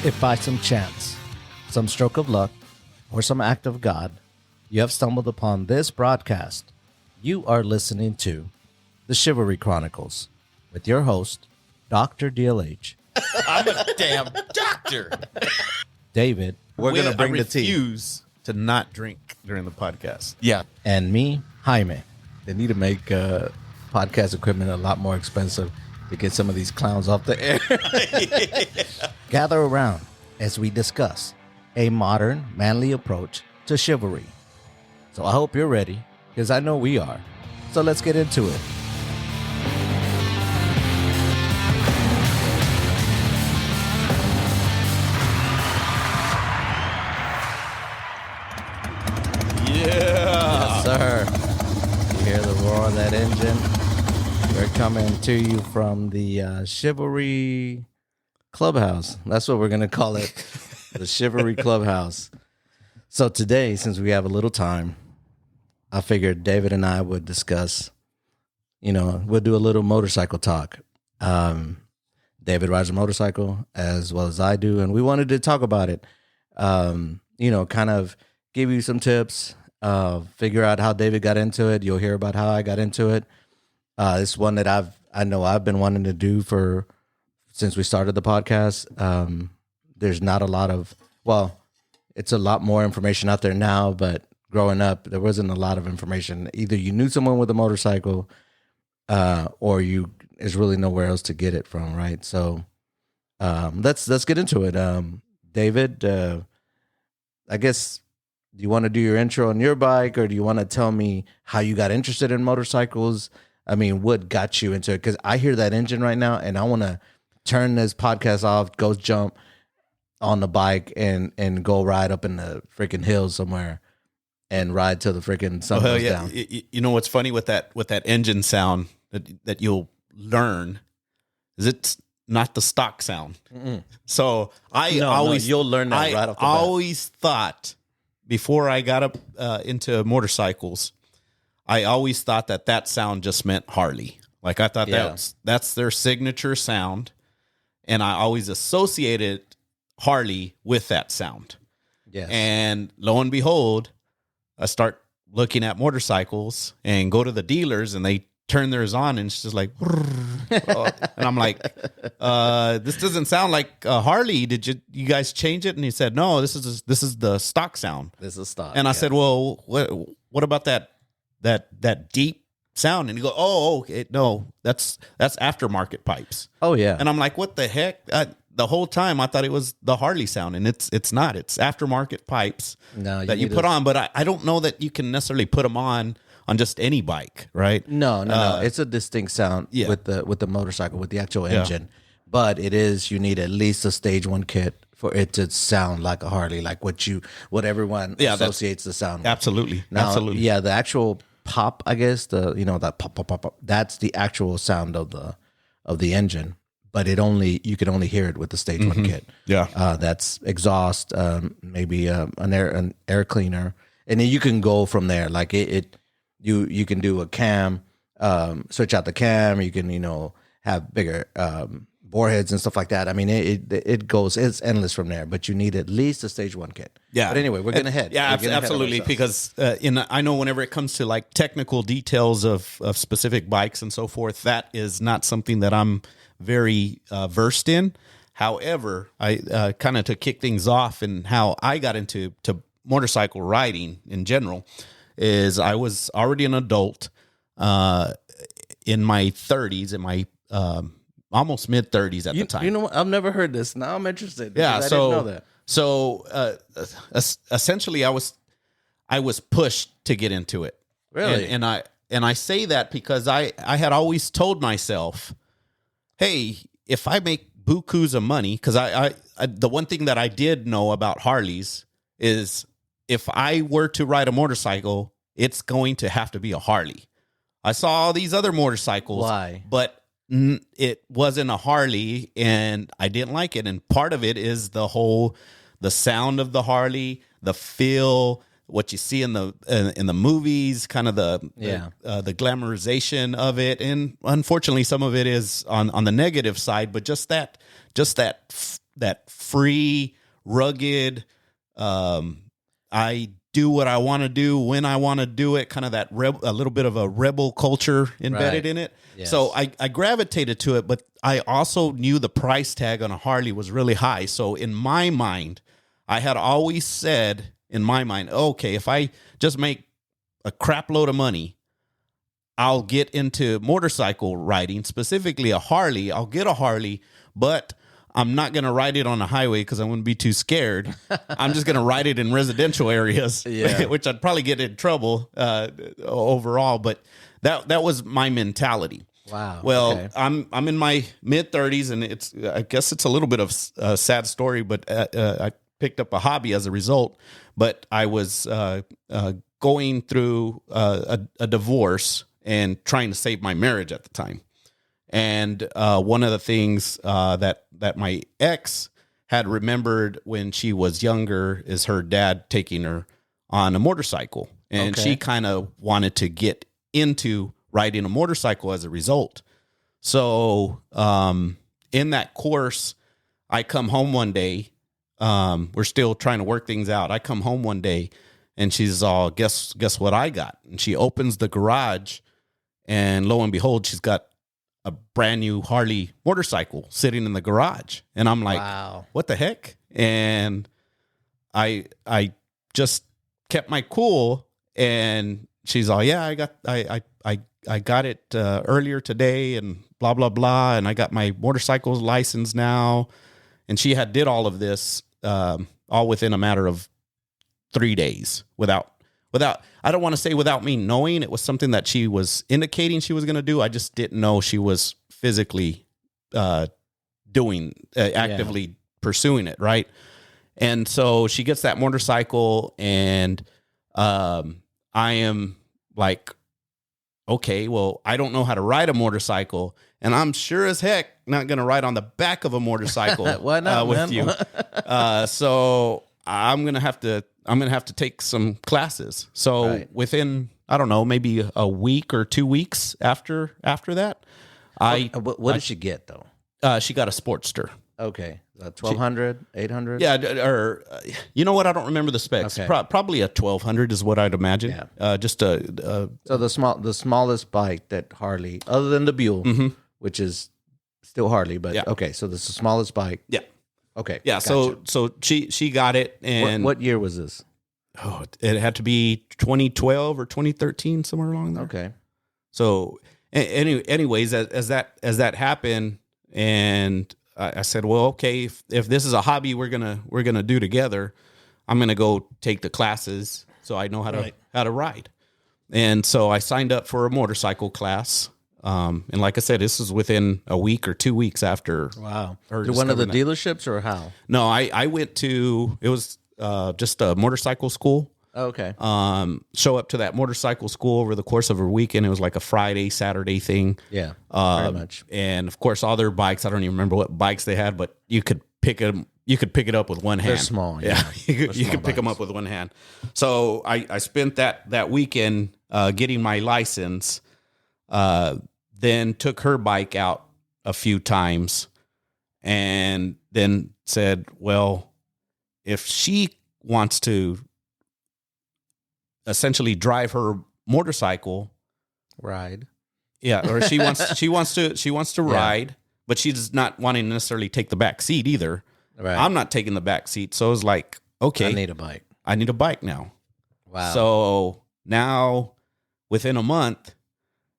If by some chance, some stroke of luck, or some act of God, you have stumbled upon this broadcast, you are listening to The Chivalry Chronicles with your host, Dr. DLH. I'm a damn doctor. David. We're going to bring the tea. refuse To not drink during the podcast. Yeah. And me, Jaime. They need to make podcast equipment a lot more expensive to get some of these clowns off the air. Gather around as we discuss a modern, manly approach to chivalry. So I hope you're ready, because I know we are. So let's get into it. Yes, sir. You hear the roar of that engine? We're coming to you from the Chivalry Clubhouse. That's what we're going to call it, the Chivalry Clubhouse. So today, since we have a little time, I figured David and I would discuss, we'll do a little motorcycle talk. David rides a motorcycle as well as I do, and we wanted to talk about it. Kind of give you some tips, figure out how David got into it. You'll hear about how I got into it. It's one that I've been wanting to do since we started the podcast. There's not a lot of, it's a lot more information out there now, but growing up, there wasn't a lot of information. Either you knew someone with a motorcycle, or there's really nowhere else to get it from, right? So let's get into it. David, I guess, do you want to do your intro on your bike, or do you want to tell me how you got interested in motorcycles? I mean, what got you into it? Because I hear that engine right now, and I want to turn this podcast off, go jump on the bike, and go ride up in the freaking hills somewhere and ride till the freaking sun goes down. You know what's funny with that engine sound that you'll learn is it's not the stock sound. Mm-mm. So you'll learn that right off the bat. I always thought before I got up into motorcycles, I always thought that sound just meant Harley. Like I thought that's their signature sound, and I always associated Harley with that sound. Yes. And lo and behold, I start looking at motorcycles and go to the dealers, and they turn theirs on, and it's just like, and I'm like, this doesn't sound like Harley. Did you guys change it? And he said, no, this is the stock sound. This is stock. And I said, well, what about that deep sound? And he go, okay, no, that's aftermarket pipes. Oh yeah. And I'm like, what the heck? The whole time I thought it was the Harley sound, and it's not. It's aftermarket pipes that you put on. But I don't know that you can necessarily put them on just any bike, right? No. It's a distinct sound with the motorcycle, with the actual engine. But you need at least a stage 1 kit for it to sound like a Harley, like what everyone associates the sound with. Absolutely. Now, Absolutely. Yeah, the actual pop, I guess, that pop, that's the actual sound of the engine. But you can only hear it with the stage 1 kit. Yeah. That's exhaust, maybe an air cleaner. And then you can go from there. Like you can do a cam, switch out the cam. You can, have bigger bore heads and stuff like that. I mean, it's endless from there, but you need at least a stage 1 kit. Yeah. But anyway, we're going to head. Yeah, absolutely. Because I know whenever it comes to like technical details of specific bikes and so forth, that is not something that I'm very versed in. However, I kind of to kick things off and how I got into motorcycle riding in general is I was already an adult in my 30s, in my almost mid 30s at the time. You know what? I've never heard this. Now I'm interested. Yeah, I didn't know that. So essentially, I was pushed to get into it. Really? And I say that because I had always told myself, hey, if I make bukus of money, because I the one thing that I did know about Harleys is if I were to ride a motorcycle, it's going to have to be a Harley. I saw all these other motorcycles. Why? But it wasn't a Harley, and I didn't like it. And part of it is the sound of the Harley, the feel, what you see in the movies, kind of the glamorization of it, and unfortunately, some of it is on the negative side. But just that that free, rugged, I do what I want to do when I want to do it, kind of that a little bit of a rebel culture embedded in it. Yes. So I gravitated to it, but I also knew the price tag on a Harley was really high. So in my mind, I had always said in my mind, okay, if I just make a crap load of money, I'll get into motorcycle riding, specifically a Harley. I'll get a Harley, but I'm not going to ride it on the highway because I wouldn't be too scared. I'm just going to ride it in residential areas, which I'd probably get in trouble overall. But that was my mentality. Wow. Well, okay. I'm in my mid 30s, and I guess it's a little bit of a sad story, but I picked up a hobby as a result. But I was going through a divorce and trying to save my marriage at the time. And one of the things that my ex had remembered when she was younger is her dad taking her on a motorcycle. And she kind of wanted to get into riding a motorcycle as a result. So in that course, I come home one day. We're still trying to work things out. I come home one day and she's all, guess what I got? And she opens the garage and lo and behold, she's got a brand new Harley motorcycle sitting in the garage. And I'm like, wow, what the heck? And I just kept my cool, and she's all, yeah, I got it earlier today and blah, blah, blah. And I got my motorcycle's license now. And she had did all of this all within a matter of 3 days without, I don't want to say without me knowing. It was something that she was indicating she was going to do. I just didn't know she was physically actively pursuing it. Right. And so she gets that motorcycle, and I am like, okay, well, I don't know how to ride a motorcycle, and I'm sure as heck not going to ride on the back of a motorcycle Why not, with man? you. So I'm going to have to take some classes. So within, I don't know, maybe a week or 2 weeks after that, What did she get though? she got a Sportster. Okay, 1200, 800. Yeah, or you know what? I don't remember the specs. Okay. Probably a 1200 is what I'd imagine. Yeah. Just a So the smallest bike that Harley, other than the Buell, which is still Harley, but okay, so this is the smallest bike. yeah. Okay, Yeah, gotcha. so she got it, and what year was this? it had to be 2012 or 2013, somewhere along there. Okay, So anyways, as that happened, and I said, well, okay, if this is a hobby we're gonna do together, I'm gonna go take the classes so I know how to ride. And so I signed up for a motorcycle class. And like I said, this is within a week or 2 weeks after. wow. her To one of the discovering that. dealerships or how? No, I went to, it was just a motorcycle school. Okay, Show up to that motorcycle school over the course of a weekend. It was like a Friday, Saturday thing. yeah, very much. And of course, all their bikes, I don't even remember what bikes they had, but you could pick them. You could pick it up with one hand. They're small. Yeah, you small could pick them bikes. up with one hand. So I spent that weekend getting my license. Then took her bike out a few times, and then said, well, if she wants to essentially drive her motorcycle, Ride. or she wants to ride, but she's not wanting to necessarily take the back seat either. Right. I'm not taking the back seat. So I was like, okay, I need a bike. I need a bike now. Wow. So now within a month,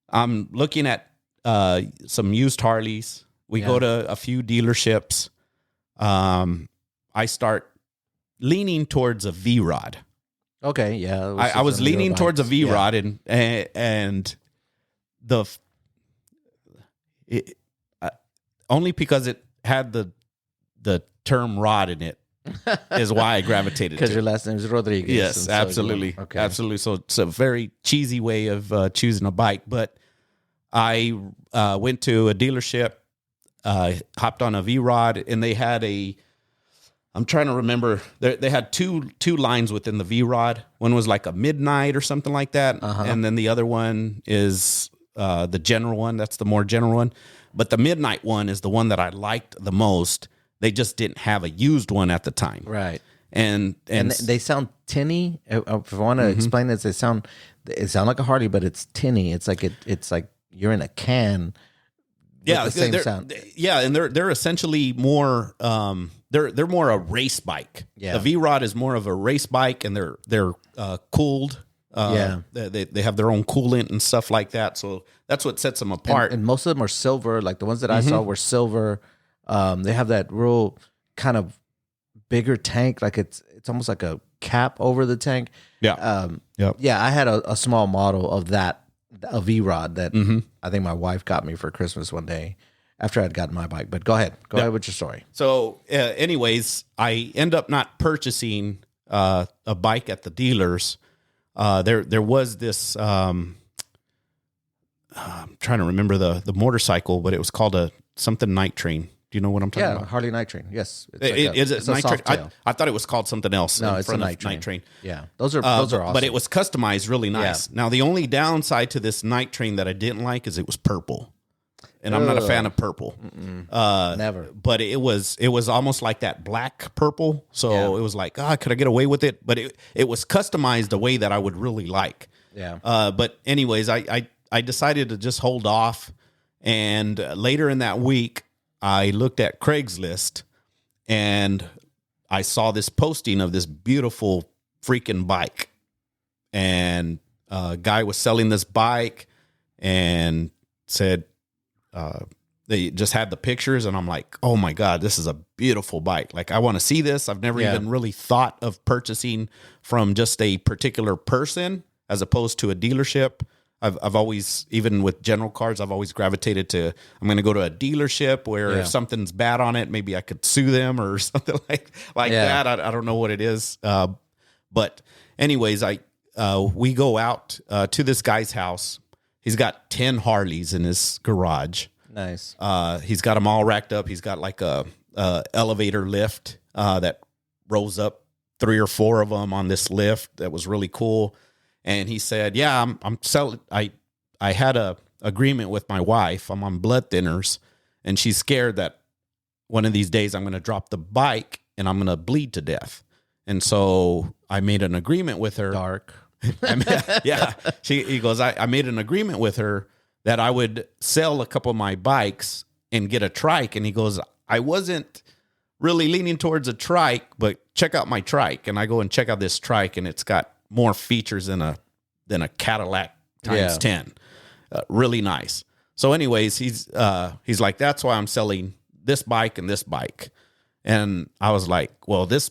I'm looking at some used Harleys. We go to a few dealerships. I start leaning towards a V-Rod. Okay, yeah. I was leaning towards a V-Rod, and only because it had the term rod in it is why I gravitated to because it. your last name is Rodriguez. Yes, and so absolutely. okay. Absolutely. So it's a very cheesy way of choosing a bike. But I went to a dealership, hopped on a V-Rod, and they had I'm trying to remember, they had two lines within the V-Rod. One was like a Midnight or something like that. And then the other one is the general one. That's the more general one. But the Midnight one is the one that I liked the most They just didn't have a used one at the time. Right. And they sound tinny. If I want to explain this, they sound like a Harley, but it's tinny. It's like it's like you're in a can. Yeah, the same sound. Yeah, and they're essentially more they're more a race bike. Yeah. The V-Rod is more of a race bike, and they're cooled. They have their own coolant and stuff like that. So that's what sets them apart. And most of them are silver. Like the ones that I saw were silver. They have that real kind of bigger tank. Like it's almost like a cap over the tank. Yeah. Yeah. I had a small model of that, a V-Rod that I think my wife got me for Christmas one day after I'd gotten my bike. But go ahead with your story. So, anyways, I end up not purchasing a bike at the dealers. There was this. I'm trying to remember the motorcycle, but it was called a something night train. Do you know what I'm talking about? Harley Night Train. Yes, Is it it's a night soft train? tail. I thought it was called something else. No, in it's a front of night train. Yeah, those are awesome. But it was customized really nice. Yeah. Now the only downside to this night train that I didn't like is it was purple, and I'm not a fan of purple. Never. But it was almost like that black purple. So it was like, could I get away with it? But it was customized a way that I would really like. Yeah. But anyways, I decided to just hold off, and later in that week, I looked at Craigslist, and I saw this posting of this beautiful freaking bike, and a guy was selling this bike, and said they just had the pictures, and I'm like, oh my God, this is a beautiful bike. Like, I want to see this. I've never even really thought of purchasing from just a particular person as opposed to a dealership. I've always, even with general cars, I've always gravitated to, I'm going to go to a dealership where if something's bad on it, maybe I could sue them or something like that. I don't know what it is. But anyways, we go out to this guy's house. He's got 10 Harleys in his garage. Nice. He's got them all racked up. He's got like a elevator lift that rolls up 3 or 4 of them on this lift. That was really cool. And he said, "Yeah, I'm selling. I had a agreement with my wife. I'm on blood thinners, and she's scared that one of these days I'm going to drop the bike and I'm going to bleed to death. And so I made an agreement with her. Dark. He goes, I made an agreement with her that I would sell a couple of my bikes and get a trike. And he goes, I wasn't really leaning towards a trike, but check out my trike. And I go and check out this trike, and it's got more features than a Cadillac times 10. Really nice. So anyways, he's like, that's why I'm selling this bike and this bike. And I was like, well, this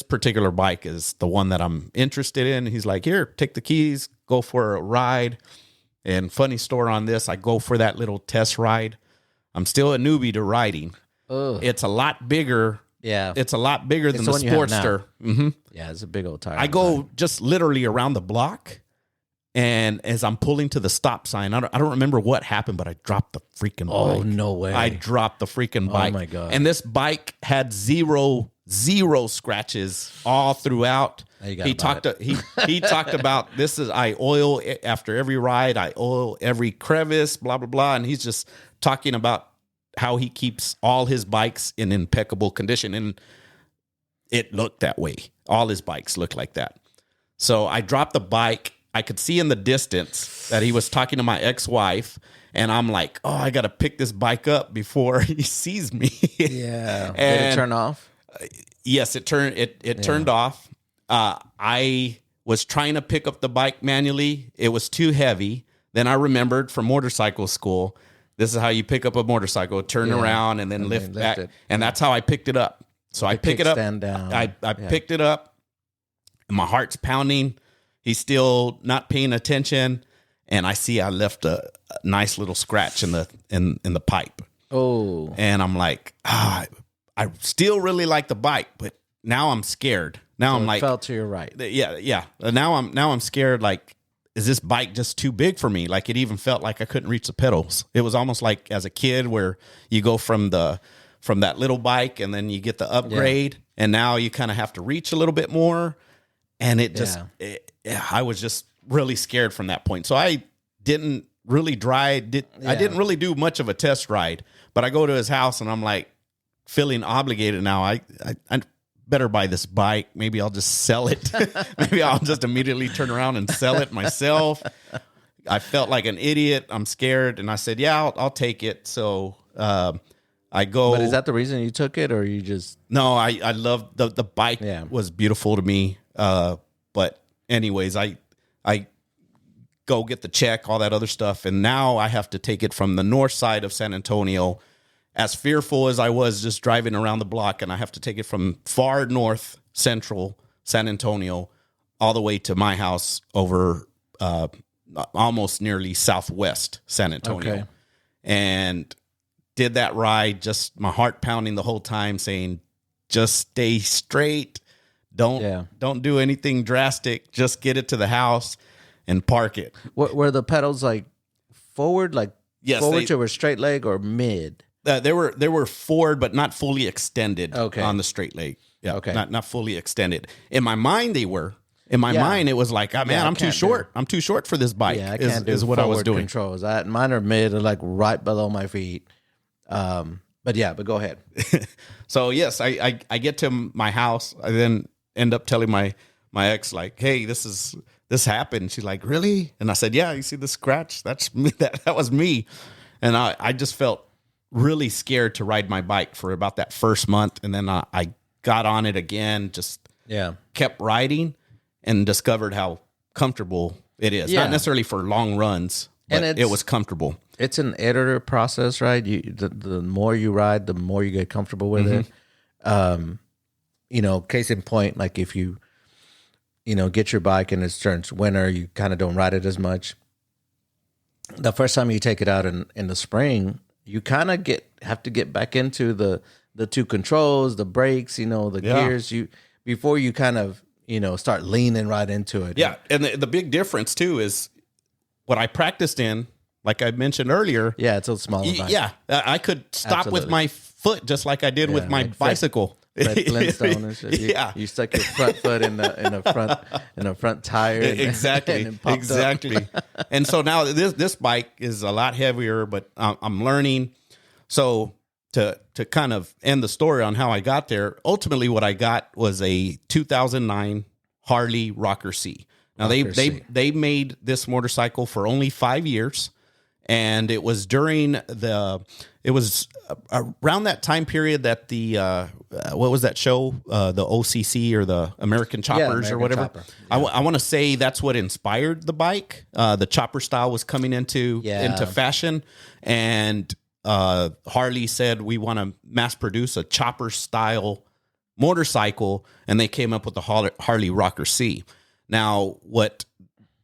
particular bike is the one that I'm interested in. He's like, here, take the keys, go for a ride. And funny story on this, I go for that little test ride. I'm still a newbie to riding. Ugh. It's a lot bigger. Yeah. It's a lot bigger than the the one you have Sportster. now. Yeah, it's a big old tire. I go just literally around the block, and as I'm pulling to the stop sign, I don't remember what happened, but I dropped the freaking bike. Oh, no way. I dropped the freaking bike. Oh, my God. And this bike had zero scratches all throughout. He talked about this is, I oil after every ride, I oil every crevice, blah, blah, blah. And he's just talking about how he keeps all his bikes in impeccable condition. And it looked that way. All his bikes look like that. So I dropped the bike. I could see in the distance that he was talking to my ex-wife, and I'm like, oh, I got to pick this bike up before he sees me. Yeah. And did it turn off? Yes, it turned off. I was trying to pick up the bike manually. It was too heavy. Then I remembered from motorcycle school, this is how you pick up a motorcycle: turn around and then lift back. And that's how I picked it up. So I pick it up. Down. I picked it up. And my heart's pounding. He's still not paying attention, and I see I left a nice little scratch in the pipe. Oh, and I'm like, I still really like the bike, but now I'm scared. Now I'm like, fell to your right. Yeah. Now I'm scared. Like, is this bike just too big for me? Like, it even felt like I couldn't reach the pedals. It was almost like as a kid where you go from that little bike and then you get the upgrade, and now you kind of have to reach a little bit more. And it just, I was just really scared from that point. So I didn't really I didn't really do much of a test ride, but I go to his house and I'm like, feeling obligated now. I better buy this bike. Maybe I'll just sell it. Maybe I'll just immediately turn around and sell it myself. I felt like an idiot. I'm scared. And I said, yeah, I'll take it. So I go. But is that the reason you took it, or you just? No, I love the bike. Yeah. Was beautiful to me. But anyways, I go get the check, all that other stuff. And now I have to take it from the north side of San Antonio. As fearful as I was just driving around the block, and I have to take it from far north central San Antonio all the way to my house over almost nearly southwest San Antonio. Okay. And did that ride, just my heart pounding the whole time, saying, just stay straight. Don't do anything drastic. Just get it to the house and park it. Were the pedals like forward, Yes, forward to a straight leg, or mid? They were forward, but not fully extended on the straight leg. Yeah, Okay. Not fully extended. In my mind, they were. In my mind, it was like, oh, man, I I'm too can't short. I'm too short for this bike. Yeah, I can't do is what I was forward doing. controls. Mine are mid, or like right below my feet. But go ahead. So yes, I get to my house. I then end up telling my ex, like, hey, this happened. She's like, really? And I said, yeah. You see the scratch? That's me. That was me. And I just felt really scared to ride my bike for about that first month, and then I got on it again. Just kept riding, and discovered how comfortable it is. Yeah. Not necessarily for long runs, but it was comfortable. It's an iterative process, right? The more you ride, the more you get comfortable with it. Case in point, like if you get your bike and it turns winter, you kind of don't ride it as much. The first time you take it out in the spring, you kind of have to get back into the two controls, the brakes, the gears. Before you kind of start leaning right into it. Yeah, and the big difference too is what I practiced in. Like I mentioned earlier. Yeah, it's a smaller bike. Yeah, I could stop Absolutely. with my foot just like I did with my like bicycle. Red Flintstone and shit. You stuck your front foot in the front tire. Exactly, and popped exactly. And so now this bike is a lot heavier, but I'm learning. So to kind of end the story on how I got there, ultimately what I got was a 2009 Harley Rocker C. Now they made this motorcycle for only 5 years. And it was around that time period that the what was that show, the OCC or the American Choppers or whatever. Chopper. I want to say that's what inspired the bike. The chopper style was coming into fashion, and Harley said, we want to mass produce a chopper style motorcycle, and they came up with the Harley Rocker C. Now, what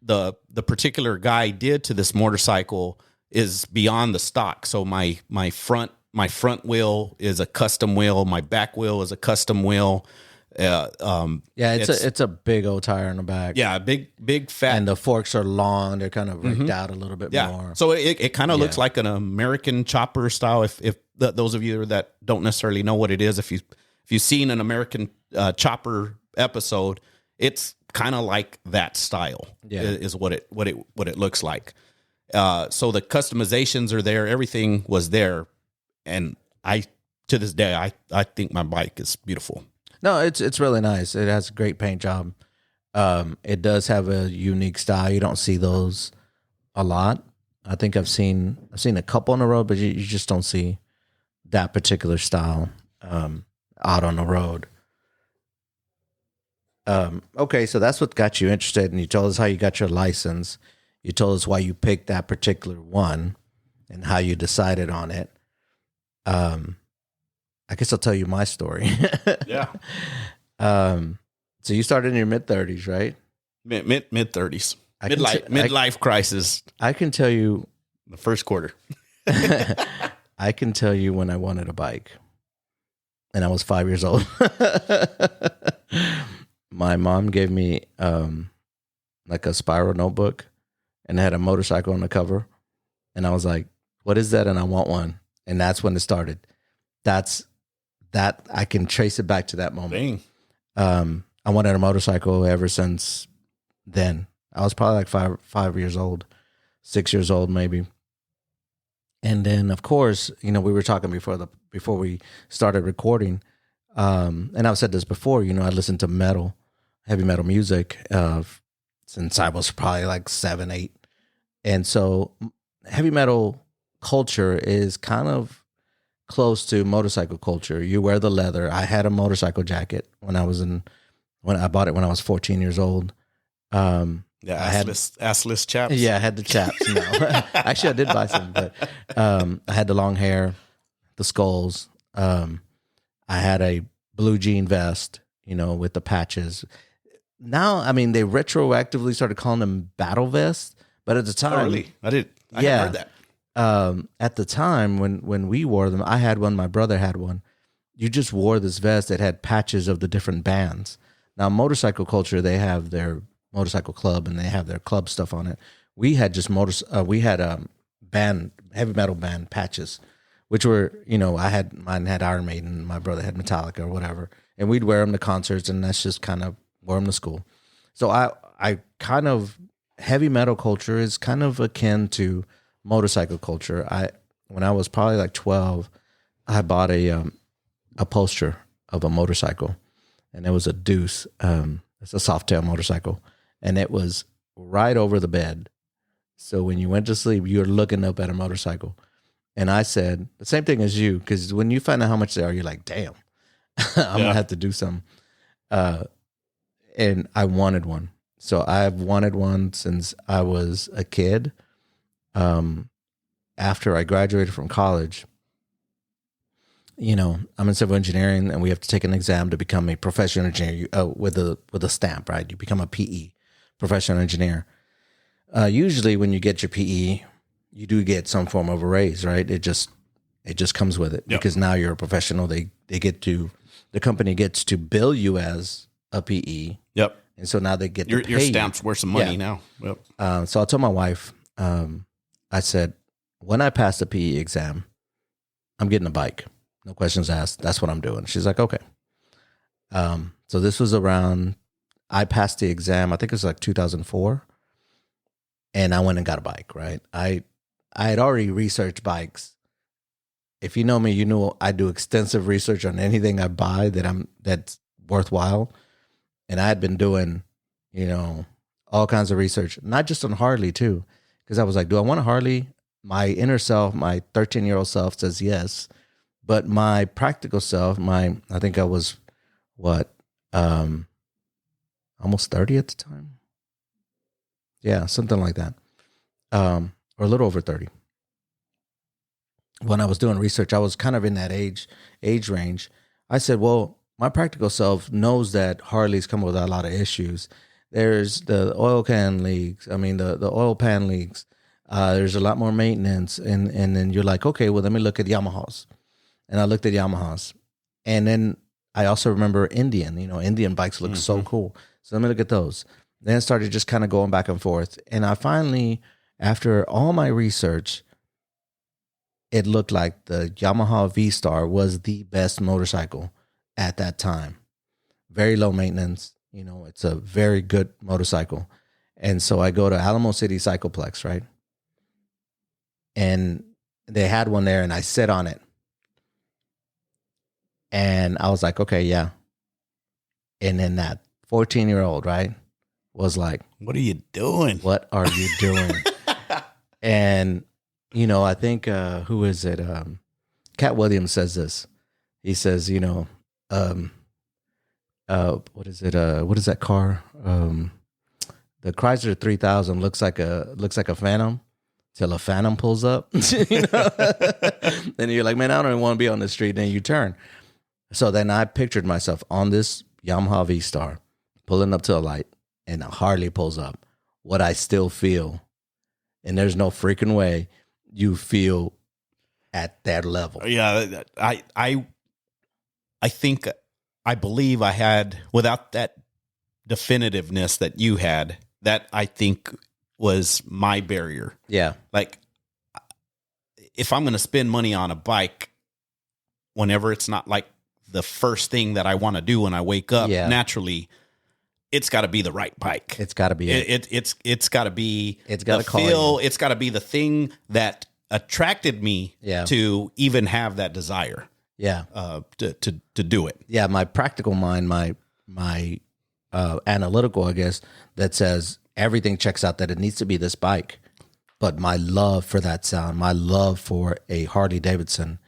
the particular guy did to this motorcycle is beyond the stock. So my front wheel is a custom wheel. My back wheel is a custom wheel. It's a big old tire in the back. Yeah, big fat. And the forks are long. They're kind of raked out a little bit more. So it kind of looks like an American chopper style. If those of you that don't necessarily know what it is, if you've seen an American chopper episode, it's kind of like that style. Is what it looks like. So the customizations are there. Everything was there, and to this day I think my bike is beautiful. No, it's really nice. It has a great paint job. It does have a unique style. You don't see those a lot. I think I've seen a couple on the road, but you just don't see that particular style out on the road. Okay, so that's what got you interested, and you told us how you got your license. You told us why you picked that particular one and how you decided on it. I guess I'll tell you my story. Yeah. So you started in your mid-30s, right? Mid 30s. Midlife crisis. I can tell you The first quarter. I can tell you when I wanted a bike. And I was 5 years old. My mom gave me like a spiral notebook, and it had a motorcycle on the cover. And I was like, what is that? And I want one. And that's when it started. That I can trace it back to that moment. Dang. I wanted a motorcycle ever since then. I was probably like 5 years old, 6 years old maybe. And then, of course, we were talking before we started recording, and I've said this before. I listened to heavy metal music since I was probably like 7, 8, and so heavy metal culture is kind of close to motorcycle culture. You wear the leather. I had a motorcycle jacket when I bought it when I was 14 years old. Assless chaps. Yeah, I had the chaps. No. Actually, I did buy some, but I had the long hair, the skulls. I had a blue jean vest, with the patches. Now, I mean, they retroactively started calling them battle vests, but at the time, really? I hadn't heard that. At the time when we wore them, I had one, my brother had one. You just wore this vest that had patches of the different bands. Now, motorcycle culture, they have their motorcycle club and they have their club stuff on it. We had just heavy metal band patches, which were, mine had Iron Maiden, my brother had Metallica or whatever, and we'd wear them to concerts, and that's just kind of wear them to school. So I kind of, heavy metal culture is kind of akin to motorcycle culture. When I was probably like 12, I bought a poster of a motorcycle, and it was a Deuce. It's a Softail motorcycle, and it was right over the bed. So when you went to sleep, you were looking up at a motorcycle. And I said the same thing as you, because when you find out how much they are, you're like, damn, I'm gonna have to do something. And I wanted one. So I've wanted one since I was a kid. After I graduated from college, I'm in civil engineering, and we have to take an exam to become a professional engineer with a stamp, right? You become a PE, professional engineer. Usually, when you get your PE, you do get some form of a raise, right? It just comes with it because now you're a professional. The company gets to bill you as a PE. Yep. And so now they get your stamp's worth some money now. Yep. So I told my wife, I said, when I pass the PE exam, I'm getting a bike. No questions asked. That's what I'm doing. She's like, okay. So this was I passed the exam, I think it was like 2004. And I went and got a bike, right? I had already researched bikes. If you know me, you know I do extensive research on anything I buy that's worthwhile. And I had been doing, all kinds of research, not just on Harley too, because I was like, do I want a Harley? My inner self, my 13-year-old self says yes. But my practical self, I think I was, almost 30 at the time? Yeah, something like that. Or a little over 30. When I was doing research, I was kind of in that age range. I said, well, my practical self knows that Harleys come with a lot of issues. There's the oil can leaks. I mean, the oil pan leaks. There's a lot more maintenance. And then you're like, okay, well, let me look at Yamahas. And I looked at Yamahas. And then I also remember Indian. Indian bikes look so cool. So let me look at those. Then I started just kind of going back and forth. And I finally, after all my research, it looked like the Yamaha V-Star was the best motorcycle at that time. Very low maintenance. It's a very good motorcycle. And so I go to Alamo City Cycleplex, right? And they had one there, and I sit on it. And I was like, okay, yeah. And then that 14-year-old, right, was like, what are you doing? What are you doing? And, I think, who is it? Cat Williams says this. He says, what is it? What is that car? The Chrysler 3000 looks like a Phantom till a Phantom pulls up. Then you're like, man, I don't even want to be on the street. Then you turn. So then I pictured myself on this Yamaha V-Star pulling up to a light, and a Harley pulls up. What I still feel, and there's no freaking way you feel at that level. Yeah, I think, I believe I had, without that definitiveness that you had, that I think was my barrier. Yeah. Like, if I'm going to spend money on a bike, whenever it's not like the first thing that I want to do when I wake up, naturally, it's got to be the right bike. It's got to be it's got to be. It's got to feel. It's got to be the thing that attracted me Yeah. to even have that desire Yeah. to do it. Yeah. My practical mind, my analytical, I guess, that says everything checks out that it needs to be this bike. But my love for that sound, my love for a Harley Davidson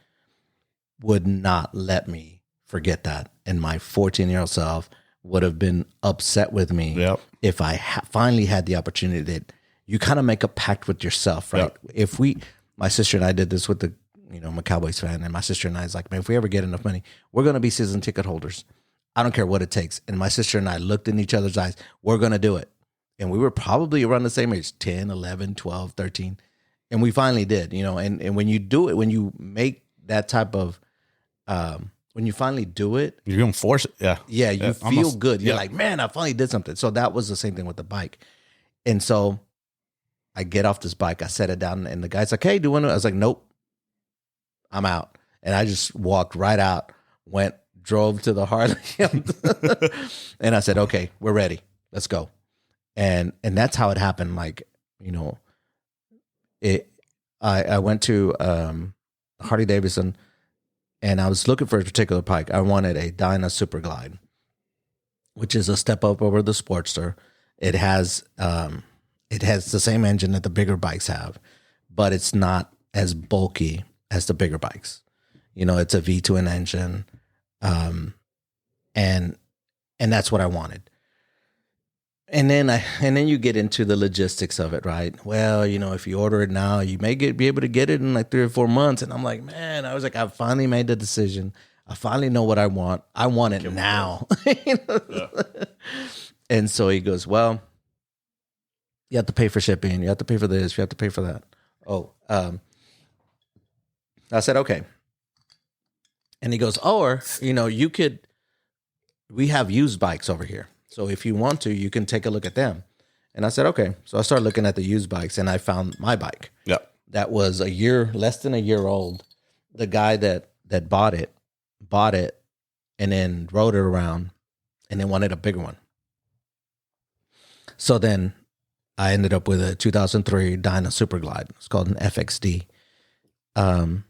would not let me forget that. And my 14-year-old self would have been upset with me Yep. if I finally had the opportunity that you kind of make a pact with yourself, right? Yep. If my sister and I did this with I'm a Cowboys fan, and my sister and I is like, man, if we ever get enough money, we're going to be season ticket holders. I don't care what it takes. And my sister and I looked in each other's eyes. We're going to do it. And we were probably around the same age, 10, 11, 12, 13. And we finally did, and when you do it, when you make that type of, when you finally do it, You're going to force it. Yeah. yeah, you feel almost, good. You're yeah. like, man, I finally did something. So that was the same thing with the bike. And so I get off this bike, I set it down, and the guy's like, hey, do you want to? I was like, nope, I'm out. And I just walked right out, drove to the Harley. And I said, okay, we're ready. Let's go. And that's how it happened. Like, I went to Harley Davidson, and I was looking for a particular bike. I wanted a Dyna Super Glide, which is a step up over the Sportster. It has the same engine that the bigger bikes have, but it's not as bulky as the bigger bikes. It's a V2 engine, and that's what I wanted. And then you get into the logistics of it, right? Well, if you order it now, you may be able to get it in like 3 or 4 months. And I'm like, man, I was like, I finally made the decision. I finally know what I want. I want it now. Yeah. And so he goes, well, you have to pay for shipping. You have to pay for this. You have to pay for that. I said, okay. And he goes, or, we have used bikes over here. So if you want to, you can take a look at them. And I said, okay. So I started looking at the used bikes, and I found my bike. Yep. That was less than a year old. The guy that bought it, and then rode it around, and then wanted a bigger one. So then I ended up with a 2003 Dyna Super Glide. It's called an FXD. And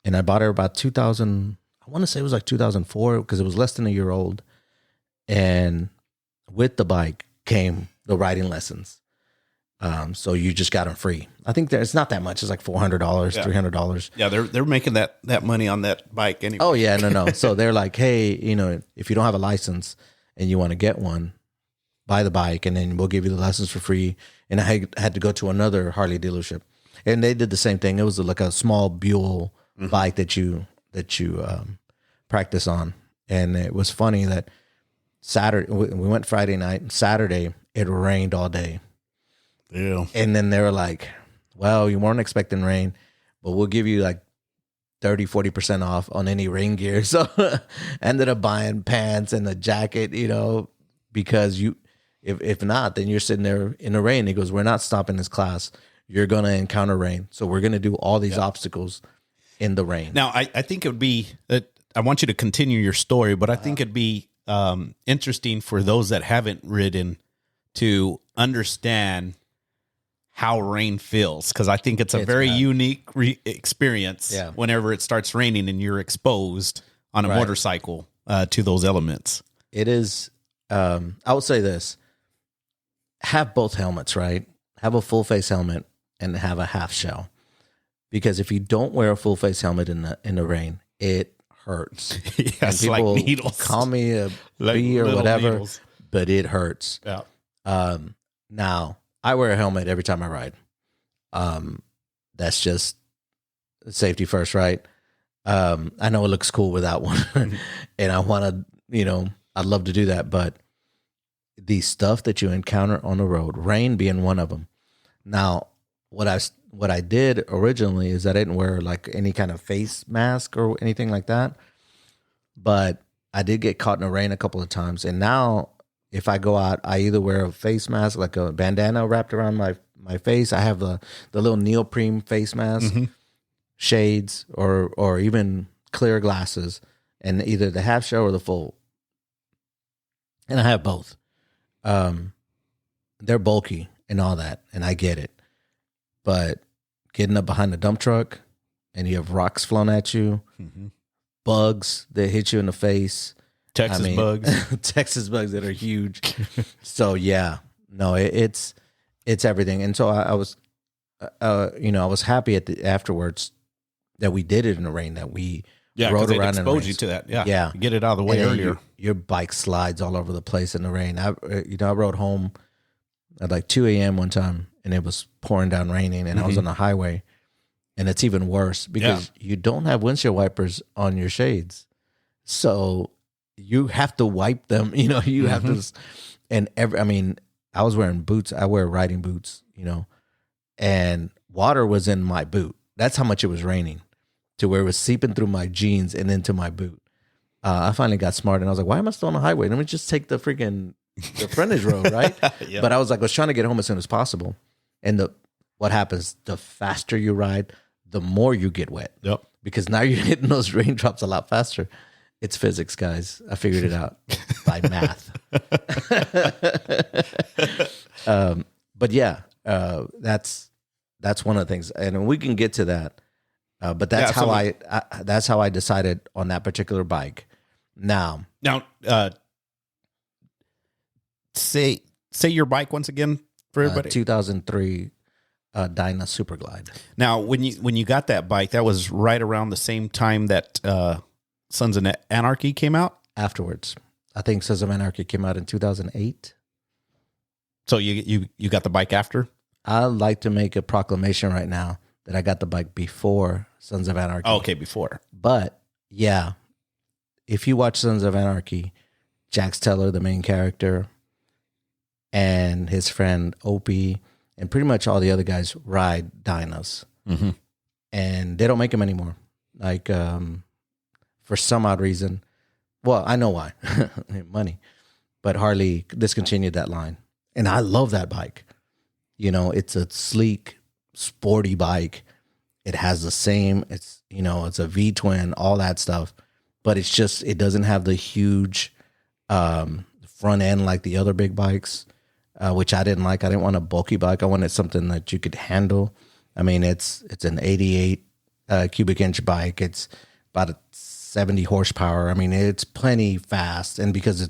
I bought it about 2000. I want to say it was like 2004 because it was less than a year old. And with the bike came the riding lessons. So you just got them free. I think it's not that much. It's like $400, $300. Yeah, they're making that money on that bike anyway. Oh yeah, no. So they're like, hey, if you don't have a license and you want to get one, buy the bike, and then we'll give you the license for free. And I had to go to another Harley dealership, and they did the same thing. It was like a small Buell bike that you practice on. And it was funny that Saturday we went Friday night, and Saturday it rained all day. Yeah. And then they were like, well, you weren't expecting rain, but we'll give you like 30-40% off on any rain gear. So ended up buying pants and a jacket, because if not, then you're sitting there in the rain. He goes, we're not stopping this class. You're going to encounter rain. So we're going to do all these obstacles in the rain. Now, I think it would be, I want you to continue your story, but I think it'd be interesting for those that haven't ridden to understand how rain feels, because I think it's a very unique experience whenever it starts raining and you're exposed on a motorcycle to those elements. It is, I would say this, have both helmets, right? Have a full face helmet and have a half shell. Because if you don't wear a full face helmet in the rain, it hurts. And people like needles. Call me a like bee or whatever, needles. But it hurts. Yeah. Now I wear a helmet every time I ride. That's just safety first, right? I know it looks cool without one, and I want to, I'd love to do that, but the stuff that you encounter on the road, rain being one of them. Now, what I did originally is I didn't wear like any kind of face mask or anything like that, but I did get caught in the rain a couple of times, and now if I go out, I either wear a face mask, like a bandana wrapped around my face. I have the little neoprene face mask, shades, or even clear glasses, and either the half shell or the full. And I have both. They're bulky and all that, and I get it. But getting up behind a dump truck and you have rocks flown at you, bugs that hit you in the face. Texas bugs. Texas bugs that are huge. So yeah, no, it's everything. And so I was, I was happy afterwards that we did it in the rain, that we rode around and exposed you to that. Yeah. Yeah. Get it out of the way earlier. Your bike slides all over the place in the rain. I rode home at like 2 a.m. one time and it was pouring down raining and I was on the highway, and it's even worse because you don't have windshield wipers on your shades. So you have to wipe them, you have to, and I was wearing boots. I wear riding boots, and water was in my boot. That's how much it was raining, to where it was seeping through my jeans and into my boot. I finally got smart and I was like, why am I still on the highway? Let me just take the frontage road, right? But I was trying to get home as soon as possible. And what happens, the faster you ride, the more you get wet. Yep. Because now you're hitting those raindrops a lot faster. It's physics, guys. I figured it out by math. But yeah, that's one of the things, and we can get to that. But that's how I decided on that particular bike. Now, say your bike once again for everybody. 2003 Dyna Super Glide. Now, when you got that bike, that was right around the same time that Sons of Anarchy came out. Afterwards, I think Sons of Anarchy came out in 2008. So you got the bike after? I'd like to make a proclamation right now that I got the bike before Sons of Anarchy. Oh, okay, before. But yeah, if you watch Sons of Anarchy, Jax Teller, the main character, and his friend Opie, and pretty much all the other guys ride Dynas. And they don't make them anymore. Like, for some odd reason, well, I know why. Money. But Harley discontinued that line. And I love that bike. It's a sleek, sporty bike. It has the same, it's a V-twin, all that stuff. But it's just, it doesn't have the huge front end like the other big bikes, which I didn't like. I didn't want a bulky bike. I wanted something that you could handle. I mean, it's an 88 cubic inch bike. It's about 70 horsepower. I mean, it's plenty fast. And because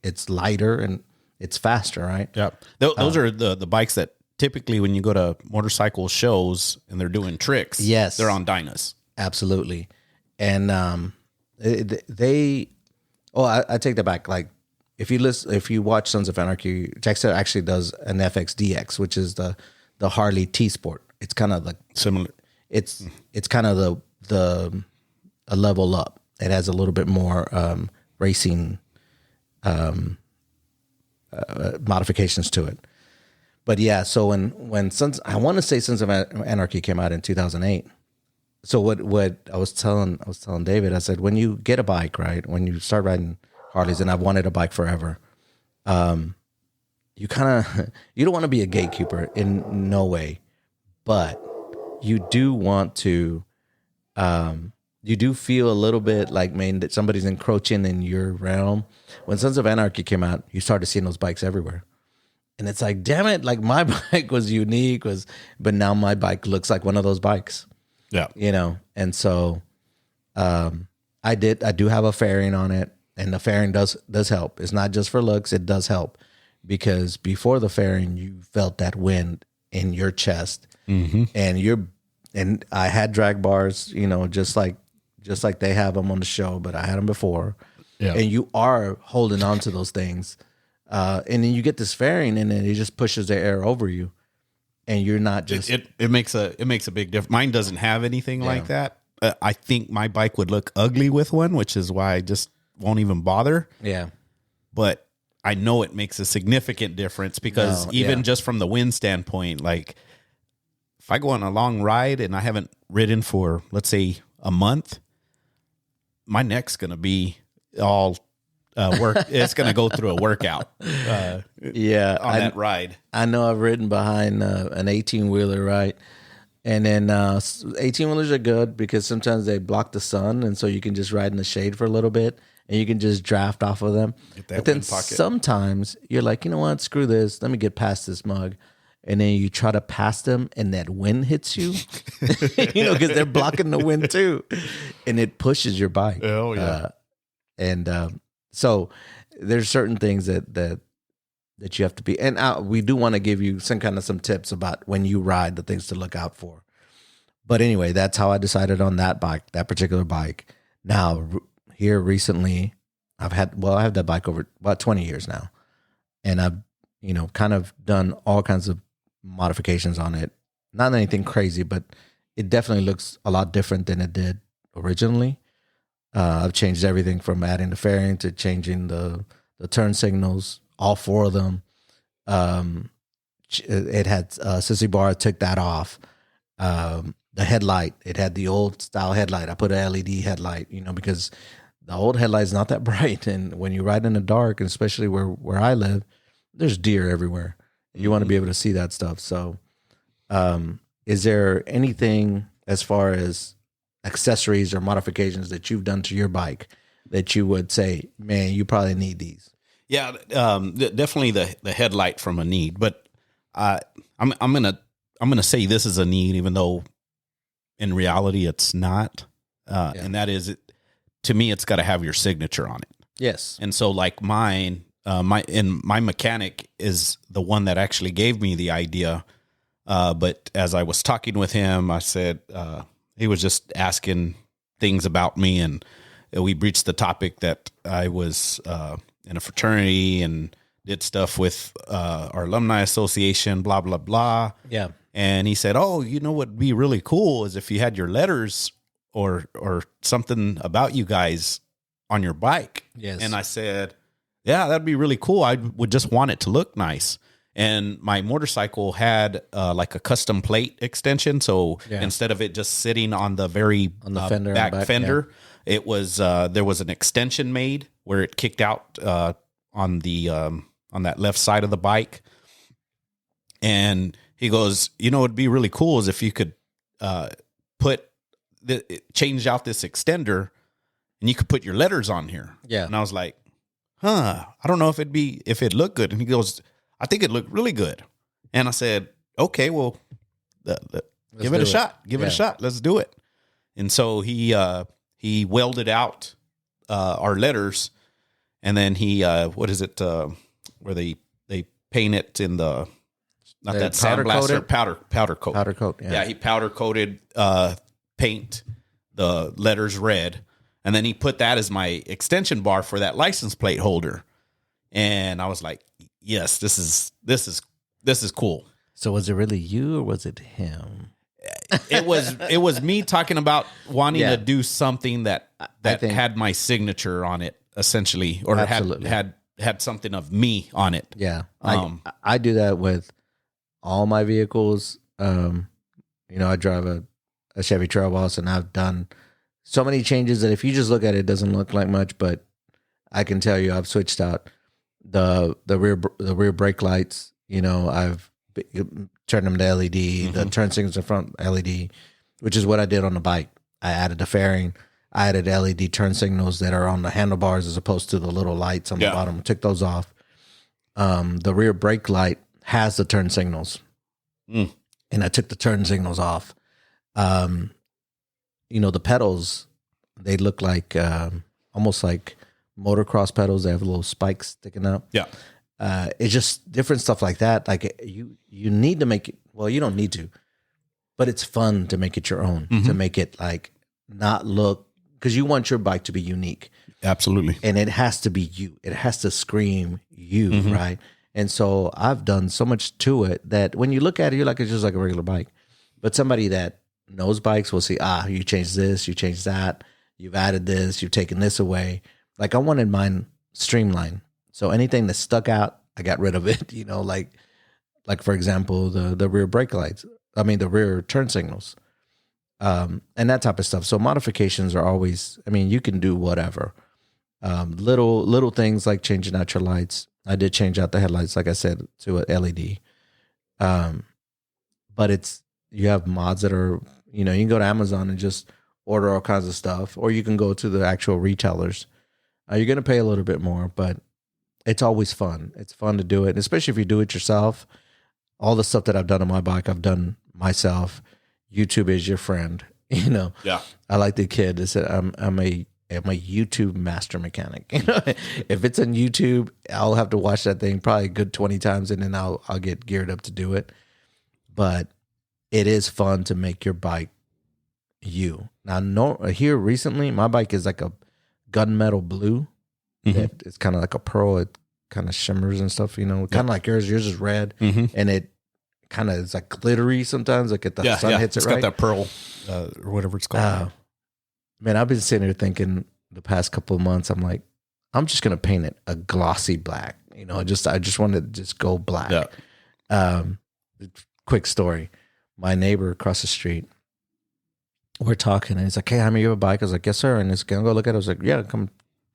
it's lighter and it's faster, right? Yeah. Those are the bikes that typically when you go to motorcycle shows and they're doing tricks, yes, they're on Dynas. Absolutely. And I take that back. Like if you watch Sons of Anarchy, Jackson actually does an FXDX, which is the Harley T Sport. It's kind of like similar. It's kind of a level up. It has a little bit more racing modifications to it. But yeah, so when I want to say Sons of Anarchy came out in 2008. So what I was telling David, I said, when you get a bike, right, when you start riding Harleys, and I've wanted a bike forever, you don't want to be a gatekeeper in no way, but you do want to, you do feel a little bit like, man, that somebody's encroaching in your realm. When Sons of Anarchy came out, you started seeing those bikes everywhere. And it's like, damn it, like my bike was unique, but now my bike looks like one of those bikes. Yeah. And so I do have a fairing on it, and the fairing does help. It's not just for looks, it does help, because before the fairing, you felt that wind in your chest. And I had drag bars, just like they have them on the show, but I had them before. Yeah. And you are holding on to those things. And then you get this fairing, and then it just pushes the air over you, and you're not just. It makes a big difference. Mine doesn't have anything like that. I think my bike would look ugly with one, which is why I just won't even bother. Yeah, but I know it makes a significant difference because just from the wind standpoint, like if I go on a long ride and I haven't ridden for, let's say, a month, my neck's gonna be all. It's going to go through a workout. On that ride. I know I've ridden behind an 18-wheeler, right? And then 18-wheelers are good because sometimes they block the sun, and so you can just ride in the shade for a little bit, and you can just draft off of them. But then sometimes you're like, you know what? Screw this. Let me get past this mug. and then you try to pass them and that wind hits you, because they're blocking the wind too, and it pushes your bike. Oh yeah. So there's certain things that you have to be, and we do want to give you some tips about when you ride, the things to look out for. But anyway, that's how I decided on that particular bike. Now here recently, I have that bike over about 20 years now, and I've kind of done all kinds of modifications on it. Not anything crazy, but it definitely looks a lot different than it did originally. I've changed everything from adding the fairing to changing the turn signals, all 4 of them. It had sissy bar. I took that off. The headlight, it had the old style headlight. I put a LED headlight, because the old headlight is not that bright. And when you ride in the dark, and especially where I live, there's deer everywhere. You want to be able to see that stuff. So, is there anything as far as accessories or modifications that you've done to your bike that you would say, man, you probably need these? Yeah, definitely the headlight from a need, but I'm gonna say this is a need, even though in reality it's not. And that is, to me, it's got to have your signature on it. Yes. And so, like mine, my mechanic is the one that actually gave me the idea. But as I was talking with him, I said he was just asking things about me, and we breached the topic that I was in a fraternity and did stuff with our alumni association, blah blah blah. Yeah. And he said, "Oh, what'd be really cool is if you had your letters or something about you guys on your bike." Yes. And I said, "Yeah, that'd be really cool. I would just want it to look nice." And my motorcycle had like a custom plate extension, so instead of it just sitting on the fender back fender, it was there was an extension made where it kicked out on that left side of the bike. And he goes, "It'd be really cool is if you could change out this extender, and you could put your letters on here." Yeah. And I was like, I don't know if it looked good. And he goes, "I think it looked really good." And I said, "Okay, well, give it a shot. Give it a shot. Let's do it." And so he welded out our letters, and then he what is it where they paint it in the that sandblaster powder coat. Powder coat. Yeah, he powder coated paint the letters red, and then he put that as my extension bar for that license plate holder. And I was like, "Yes, this is cool." So was it really you or was it him? It was me talking about wanting to do something that had my signature on it, essentially, or had something of me on it. Yeah. I do that with all my vehicles. I drive a Chevy Trail Boss, and I've done so many changes that if you just look at it, it doesn't look like much, but I can tell you I've switched out the rear brake lights. I've turned them to LED, the turn signals in front LED, which is what I did on the bike. I added the fairing. I added LED turn signals that are on the handlebars as opposed to the little lights on the bottom. I took those off. The rear brake light has the turn signals, and I took the turn signals off. The pedals, they look like almost like motocross pedals. They have little spikes sticking up. Yeah. It's just different stuff like that. Like you need to make it. Well, you don't need to, but it's fun to make it your own. To make it like not look, because you want your bike to be unique. Absolutely. And it has to be you. It has to scream you, right? And so I've done so much to it that when you look at it, you're like, it's just like a regular bike. But somebody that knows bikes will see, you changed this, you changed that, you've added this, you've taken this away. Like I wanted mine streamlined. So anything that stuck out, I got rid of it. Like for example, the rear brake lights. The rear turn signals, and that type of stuff. So modifications are always. You can do whatever. Little things like changing out your lights. I did change out the headlights, like I said, to a LED. But you have mods that are, you can go to Amazon and just order all kinds of stuff, or you can go to the actual retailers. You're going to pay a little bit more, but it's always fun. It's fun to do it, and especially if you do it yourself. all the stuff that I've done on my bike, I've done myself. YouTube is your friend. You know, Yeah. I like the kid that said, I'm a YouTube master mechanic. You know, if it's on YouTube, I'll have to watch that thing probably a good 20 times, and then I'll get geared up to do it. But it is fun to make your bike you. Now, here recently, my bike is like a gunmetal blue. It's kind of like a pearl. It kind of shimmers and stuff, you know, kind of like yours. Yours is red, and it kind of is like glittery sometimes, like if the sun hits it, it's right? got that pearl or whatever it's called. Man, I've been sitting here thinking the past couple of months, I'm like, I'm just gonna paint it a glossy black. You know, I just wanted to just go black. Yeah. Quick story. My neighbor across the street, we're talking, and he's like, "Hey, Jaime, you have a bike?" I was like, "Yes, sir." And he's gonna go look at it. I was like, "Yeah, come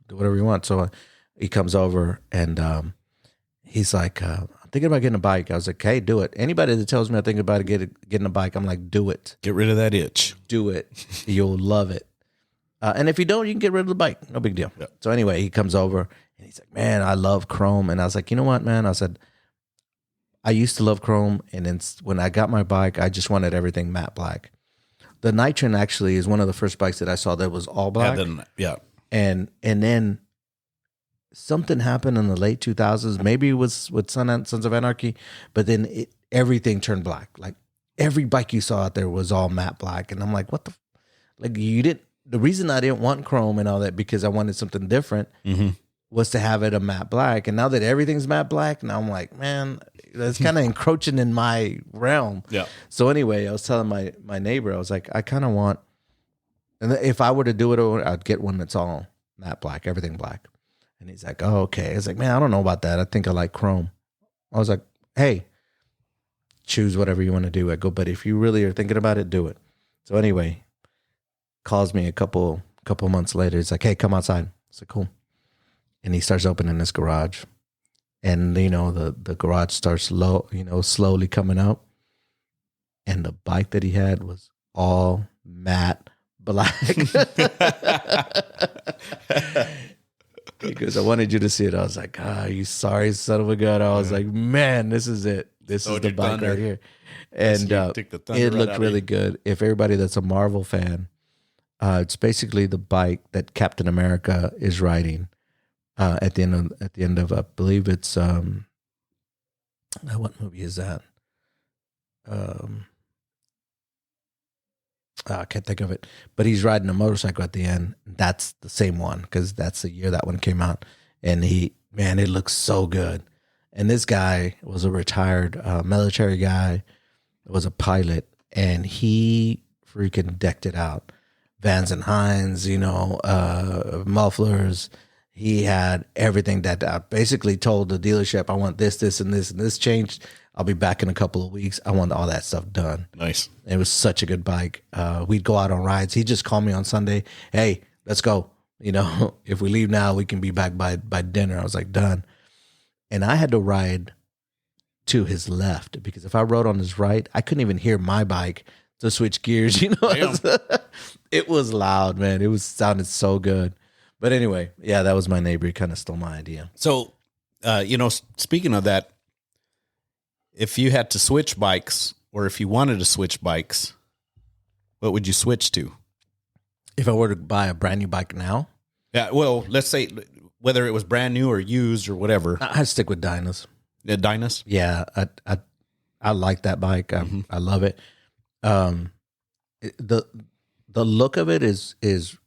do whatever you want." So he comes over, and he's like, "I'm thinking about getting a bike." I was like, "Hey, do it." Anybody that tells me I think about getting a bike, I'm like, "Do it. Get rid of that itch. Do it. You'll love it." And if you don't, you can get rid of the bike. No big deal. Yep. So anyway, he comes over, and he's like, "Man, I love chrome." And I was like, "You know what, man?" I said, I used to love chrome, and then when I got my bike, I just wanted everything matte black. The Nitron actually is one of the first bikes that I saw that was all black. Yeah. And then something happened in the late 2000s. Maybe it was with Sons of Anarchy, but then everything turned black. Like every bike you saw out there was all matte black, and I'm like, what the? Like you didn't. The reason I didn't want chrome and all that because I wanted something different was to have it a matte black. And now that everything's matte black, now I'm like, man, that's kind of encroaching in my realm. Yeah. So anyway, I was telling my neighbor, I was like, I kind of want, and if I were to do it, I'd get one that's all matte black, everything black. And he's like, oh, okay. I was like, man, I don't know about that. I think I like chrome. I was like, hey, choose whatever you want to do. I go, but if you really are thinking about it, do it. So anyway, calls me a couple months later. He's like, hey, come outside. I said, cool. And he starts opening his garage. And, you know, the garage starts slowly coming up. And the bike that he had was all matte black. He goes, I wanted you to see it. I was like, you sorry son of a gun. I was like, man, this is it. This is the bike right here. And it looked really good. If everybody that's a Marvel fan, it's basically the bike that Captain America is riding at the end of I believe it's what movie is that? I can't think of it, but he's riding a motorcycle at the end. That's the same one because that's the year that one came out, and it looks so good. And this guy was a retired military guy, was a pilot, and he freaking decked it out. Vans and Hines, mufflers. He had everything that I basically told the dealership, I want this, this, and this, and this changed. I'll be back in a couple of weeks. I want all that stuff done. Nice. It was such a good bike. We'd go out on rides. He just called me on Sunday. Hey, let's go. If we leave now, we can be back by dinner. I was like, done. And I had to ride to his left because if I rode on his right, I couldn't even hear my bike to switch gears. It was loud, man. It sounded so good. But anyway, yeah, that was my neighbor. He kind of stole my idea. So, speaking of that, if you had to switch bikes or if you wanted to switch bikes, what would you switch to? If I were to buy a brand new bike now? Yeah, well, let's say whether it was brand new or used or whatever. I'd stick with Dynas. The Dynas? Yeah, I like that bike. I love it. The look of it is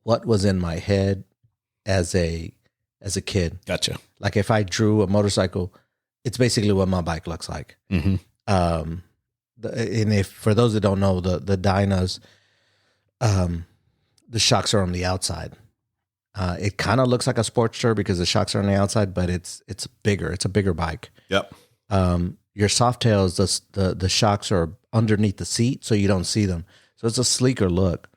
what was in my head as a kid. Gotcha. Like if I drew a motorcycle, it's basically what my bike looks like. Mm-hmm. And if for those that don't know, the Dynas, the shocks are on the outside. It kind of looks like a Sportster because the shocks are on the outside, but it's bigger. It's a bigger bike. Yep. Your Softails, the shocks are underneath the seat, so you don't see them. So it's a sleeker look.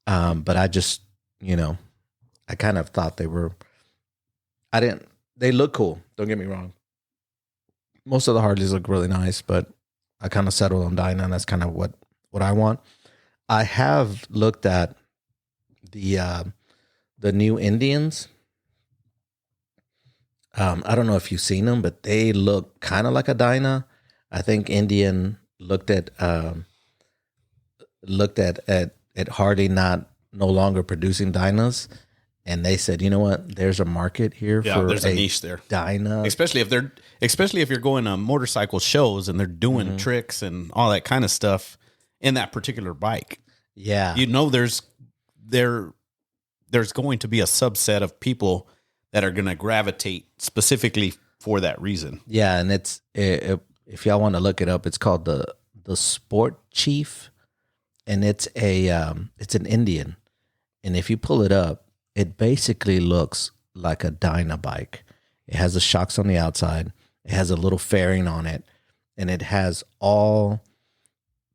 But I just, I kind of thought they look cool. Don't get me wrong. Most of the Harleys look really nice, but I kind of settled on Dyna, and that's kind of what I want. I have looked at the new Indians. I don't know if you've seen them, but they look kind of like a Dyna. I think Indian looked at Harley no longer producing Dynas, and they said, you know what, there's a market here for there's a niche there. Dyna, especially if you're going to motorcycle shows and they're doing tricks and all that kind of stuff in that particular bike. Yeah, You know, there's going to be a subset of people that are going to gravitate specifically for that reason. yeah, and if y'all want to look it up, it's called the Sport Chief, and it's an Indian, and if you pull it up, it basically looks like a Dyna bike. It has the shocks on the outside, it has a little fairing on it, and it has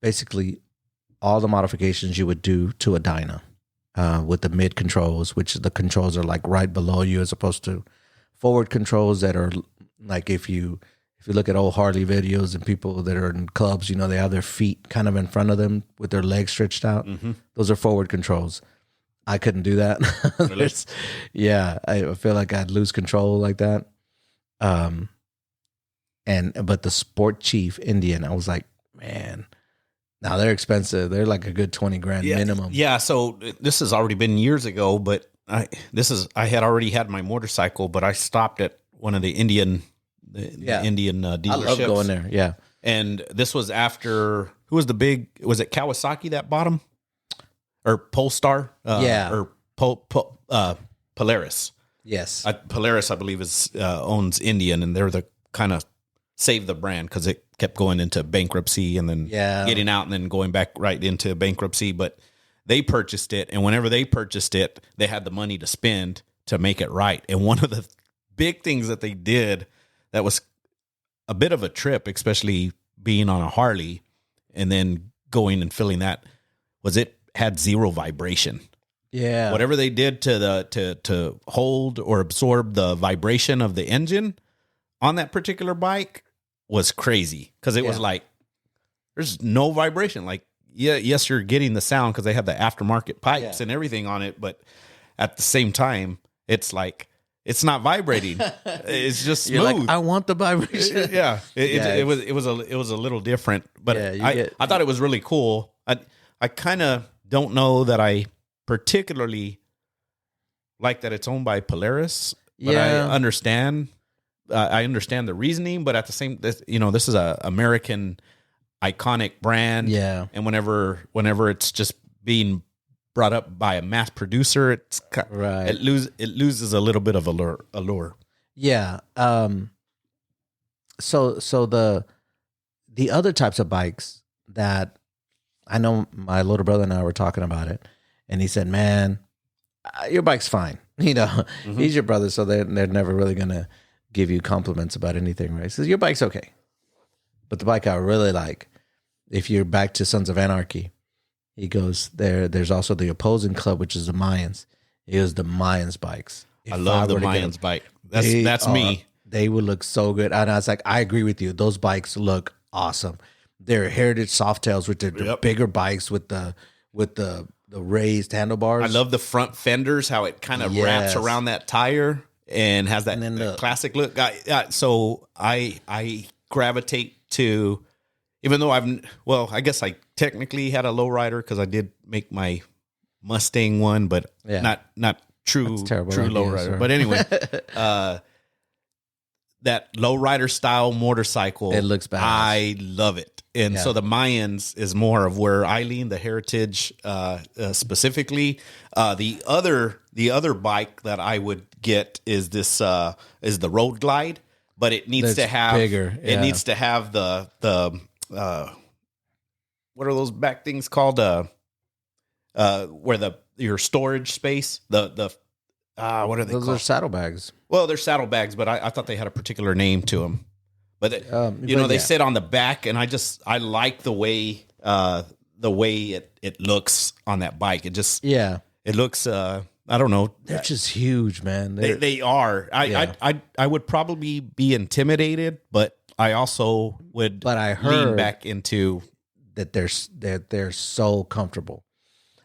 basically all the modifications you would do to a Dyna, with the mid controls, which the controls are like right below you, as opposed to forward controls that are like if you look at old Harley videos and people that are in clubs, you know, they have their feet kind of in front of them with their legs stretched out. Those are forward controls. I couldn't do that. Really? Yeah, I feel like I'd lose control like that. But the Sport Chief Indian, I was like, man, now they're expensive. They're like a good 20 grand minimum. Yeah. So this has already been years ago, but I had already had my motorcycle, but I stopped at one of the Indian dealerships. I love going there. Yeah. And this was after, who was was it Kawasaki that bought them? Or Polestar? Or Polaris. Yes. Polaris, I believe, owns Indian, and they're the kind of saved the brand because it kept going into bankruptcy and then getting out and then going back right into bankruptcy. But they purchased it, and whenever they purchased it, they had the money to spend to make it right. And one of the big things that they did that was a bit of a trip, especially being on a Harley and then going and filling that, was it had zero vibration. Yeah. Whatever they did to hold or absorb the vibration of the engine on that particular bike was crazy, because it was like there's no vibration. Like, yes, you're getting the sound because they have the aftermarket pipes and everything on it, but at the same time, it's like it's not vibrating. It's just smooth. You're like, I want the vibration. It was a little different, but I thought it was really cool. I kind of don't know that I particularly like that it's owned by Polaris, but I understand. I understand the reasoning, but at the same, this is a American iconic brand. Yeah. And whenever it's just being brought up by a mass producer, it's right. It loses a little bit of allure. Yeah. So the other types of bikes that I know, my little brother and I were talking about it, and he said, "Man, your bike's fine. You know, he's your brother, so they're never really gonna give you compliments about anything, right?" He says, "Your bike's okay." But the bike I really like, if you're back to Sons of Anarchy, he goes, there's also the opposing club, which is the Mayans. He goes, the Mayans bikes. I love the Mayans bike. That's me. They would look so good. And I was like, I agree with you. Those bikes look awesome. They're heritage Softails with the bigger bikes with the raised handlebars. I love the front fenders, how it kind of wraps around that tire and has that classic look. So I gravitate to, even though I guess I technically had a lowrider because I did make my Mustang one, but not true lowrider. But anyway, that lowrider style motorcycle, it looks badass. I love it. And so the Mayans is more of where I lean, the heritage specifically. The other bike that I would get is this is the Road Glide, but it needs to have bigger. Yeah. It needs to have the what are those back things called? Where your storage space, what are they called? Those are saddlebags. Well, they're saddlebags, but I thought they had a particular name to them. But they sit on the back, and I like the way it looks on that bike. It just it looks I don't know. They're just huge, man. They are. I would probably be intimidated, but I also would. But I heard lean back into that they're so comfortable.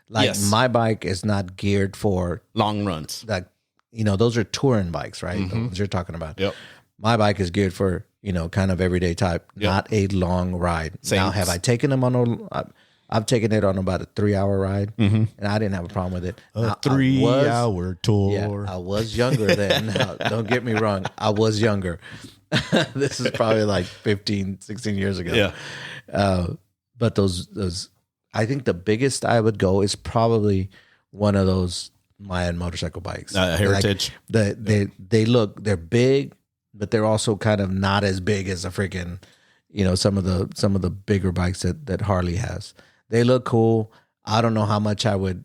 Like my bike is not geared for long runs. Like those are touring bikes, right? The ones you're talking about. Yep. My bike is geared for kind of everyday type, not a long ride. Same. Now, have I taken them on I've taken it on about a 3-hour ride, and I didn't have a problem with it. A 3-hour tour. Yeah, I was younger then. Now, don't get me wrong. I was younger. This is probably like 15, 16 years ago. Yeah. But those, I think the biggest I would go is probably one of those Mayan motorcycle bikes. Heritage. Like they're big, but they're also kind of not as big as a freaking, some of the bigger bikes that Harley has. They look cool. I don't know how much I would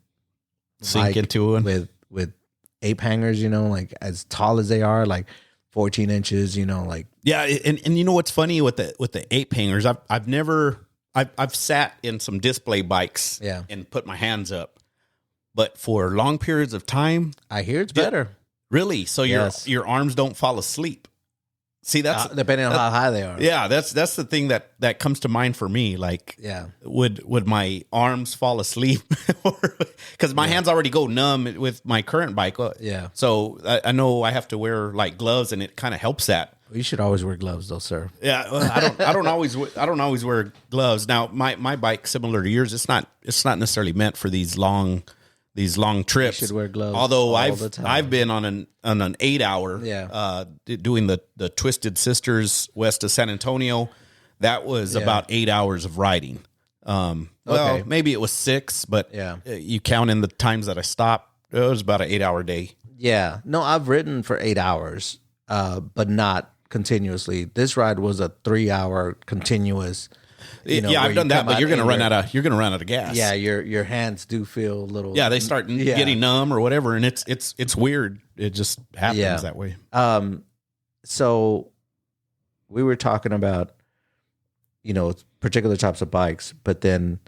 sink into it with ape hangers, like as tall as they are, like 14 inches, like. Yeah. And you know what's funny with the ape hangers? I've sat in some display bikes and put my hands up, but for long periods of time, I hear it's better. Really? So your arms don't fall asleep. See, that's depending on how high they are. Yeah, that's the thing that comes to mind for me. Like, would my arms fall asleep? Because my hands already go numb with my current bike. Yeah. So I know I have to wear like gloves, and it kind of helps that. You should always wear gloves, though, sir. Yeah, I don't always wear gloves. Now, my bike, similar to yours, it's not necessarily meant for these long trips. You should wear gloves. Although the time. I've been on an 8-hour doing the Twisted Sisters west of San Antonio. That was about 8 hours of riding. Well, maybe it was 6, but you count in the times that I stopped. It was about an 8-hour day. Yeah. No, I've ridden for 8 hours, but not continuously. This ride was a 3-hour continuous. I've done that, but you're going to run out of gas. Yeah, your hands do feel a little. Yeah, they start getting numb or whatever, and it's weird. It just happens that way. So we were talking about particular types of bikes, but then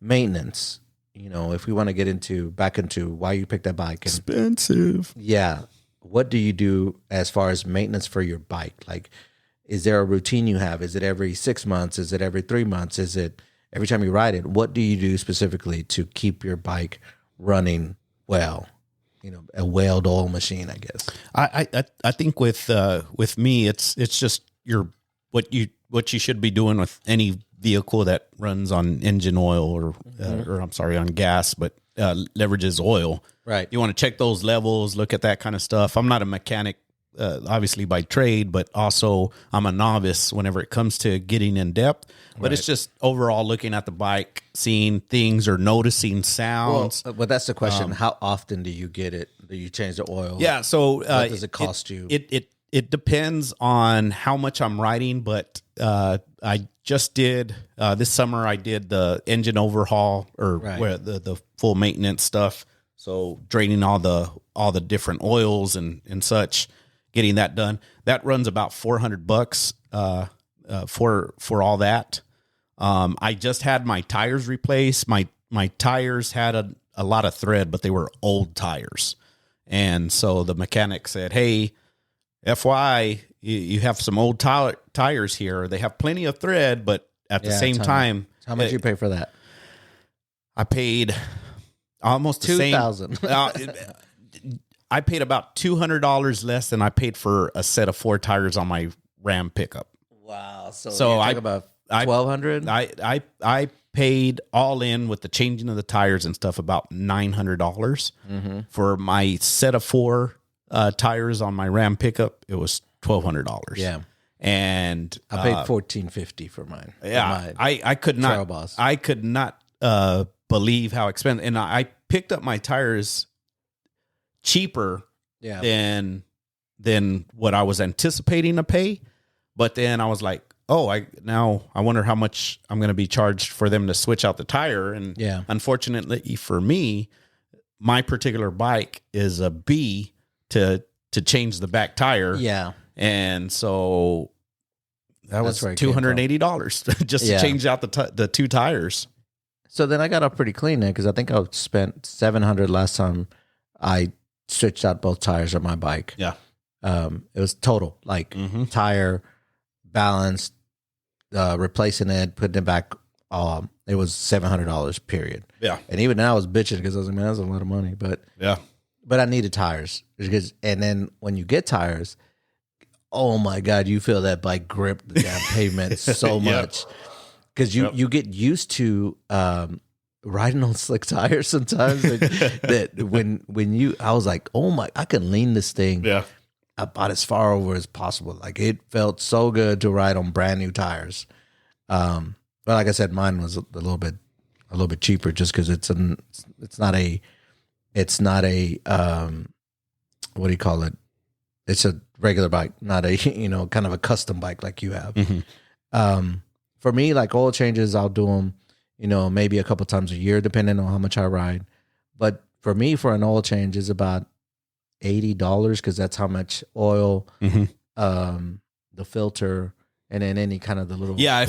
maintenance. If we want to get back into why you picked that bike, Expensive. Yeah, what do you do as far as maintenance for your bike? Like, is there a routine you have? Is it every 6 months? Is it every 3 months? Is it every time you ride it? What do you do specifically to keep your bike running well? A whaled oil machine, I guess. I think with me, it's just what you should be doing with any vehicle that runs on engine oil or I'm sorry, on gas, but leverages oil. Right. You want to check those levels, look at that kind of stuff. I'm not a mechanic. Obviously by trade, but also I'm a novice whenever it comes to getting in depth. But it's just overall looking at the bike, seeing things or noticing sounds. Well, that's the question. How often do you get it? Do you change the oil? Yeah. So what does it cost you? It depends on how much I'm riding, but I just did this summer. I did the engine overhaul where the full maintenance stuff. So draining all the different oils and such. Getting that done, that runs about $400 for all that. I just had my tires replaced. My tires had a lot of thread, but they were old tires, and so the mechanic said, "Hey, FYI, you have some old tires here. They have plenty of thread, but at the same time, how much you pay for that?" I paid almost the same. $2,000. I paid about $200 less than I paid for a set of 4 tires on my Ram pickup. Wow! So I talking about $1,200. I paid all in with the changing of the tires and stuff about $900 for my set of 4 tires on my Ram pickup. It was $1,200. Yeah, and I paid $1,450 for mine. Yeah, I could not. Boss. I could not believe how expensive. And I picked up my tires cheaper than what I was anticipating to pay. But then I was like, I wonder how much I'm going to be charged for them to switch out the tire. And unfortunately for me, my particular bike is a B to change the back tire. Yeah. And so that was $280 just to change out the 2 tires. So then I got off pretty clean there because I think I spent $700 last time I switched out both tires on my bike. Yeah. It was total, like tire, balance, replacing it, putting it back. It was $700 period. Yeah. And even now I was bitching because I was like, man, that's a lot of money. But I needed tires. And then when you get tires, oh my God, you feel that bike grip the damn pavement so much. Because you get used to riding on slick tires sometimes. That when I was like, oh my, I can lean this thing about as far over as possible. Like it felt so good to ride on brand new tires. But like I said, mine was a little bit cheaper just because it's not a what do you call it? It's a regular bike, not a kind of a custom bike like you have. For me, like oil changes, I'll do them, maybe a couple times a year, depending on how much I ride. But for me, for an oil change is about $80 because that's how much oil, the filter, and then any kind of the little. Yeah,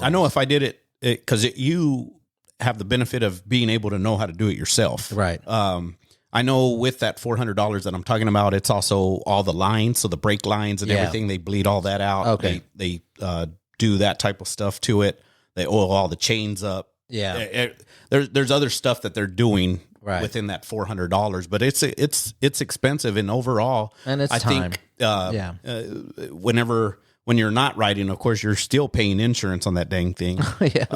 I know if I did it because you have the benefit of being able to know how to do it yourself, right? I know with that $400 that I'm talking about, it's also all the lines, so the brake lines and everything. They bleed all that out. Okay, they do that type of stuff to it. They oil all the chains up. Yeah, there's other stuff that they're doing within that $400, but it's expensive, and overall, and it's time. Think when you're not riding, of course, you're still paying insurance on that dang thing. Yes.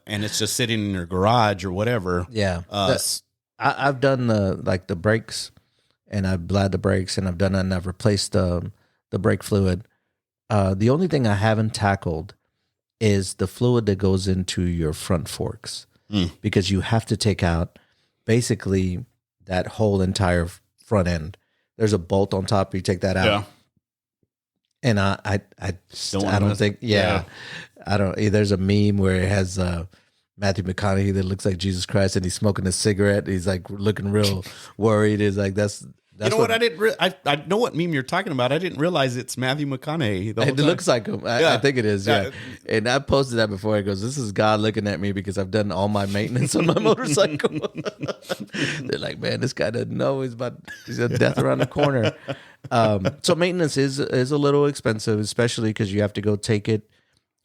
And it's just sitting in your garage or whatever. Yeah. I've done the brakes, and I've bled the brakes, and I've replaced the brake fluid. The only thing I haven't tackled is the fluid that goes into your front forks, because you have to take out basically that whole entire front end. There's a bolt on top. You take that out. Yeah. And I don't think, I don't. There's a meme where it has Matthew McConaughey that looks like Jesus Christ, and he's smoking a cigarette. He's like looking real worried. He's like, that's what I didn't. I know what meme you're talking about. I didn't realize it's Matthew McConaughey. It looks like him. I think it is. Yeah. And I posted that before. It goes, this is God looking at me because I've done all my maintenance on my motorcycle. They're like, man, this guy doesn't know he's a death around the corner. So maintenance is a little expensive, especially because you have to go take it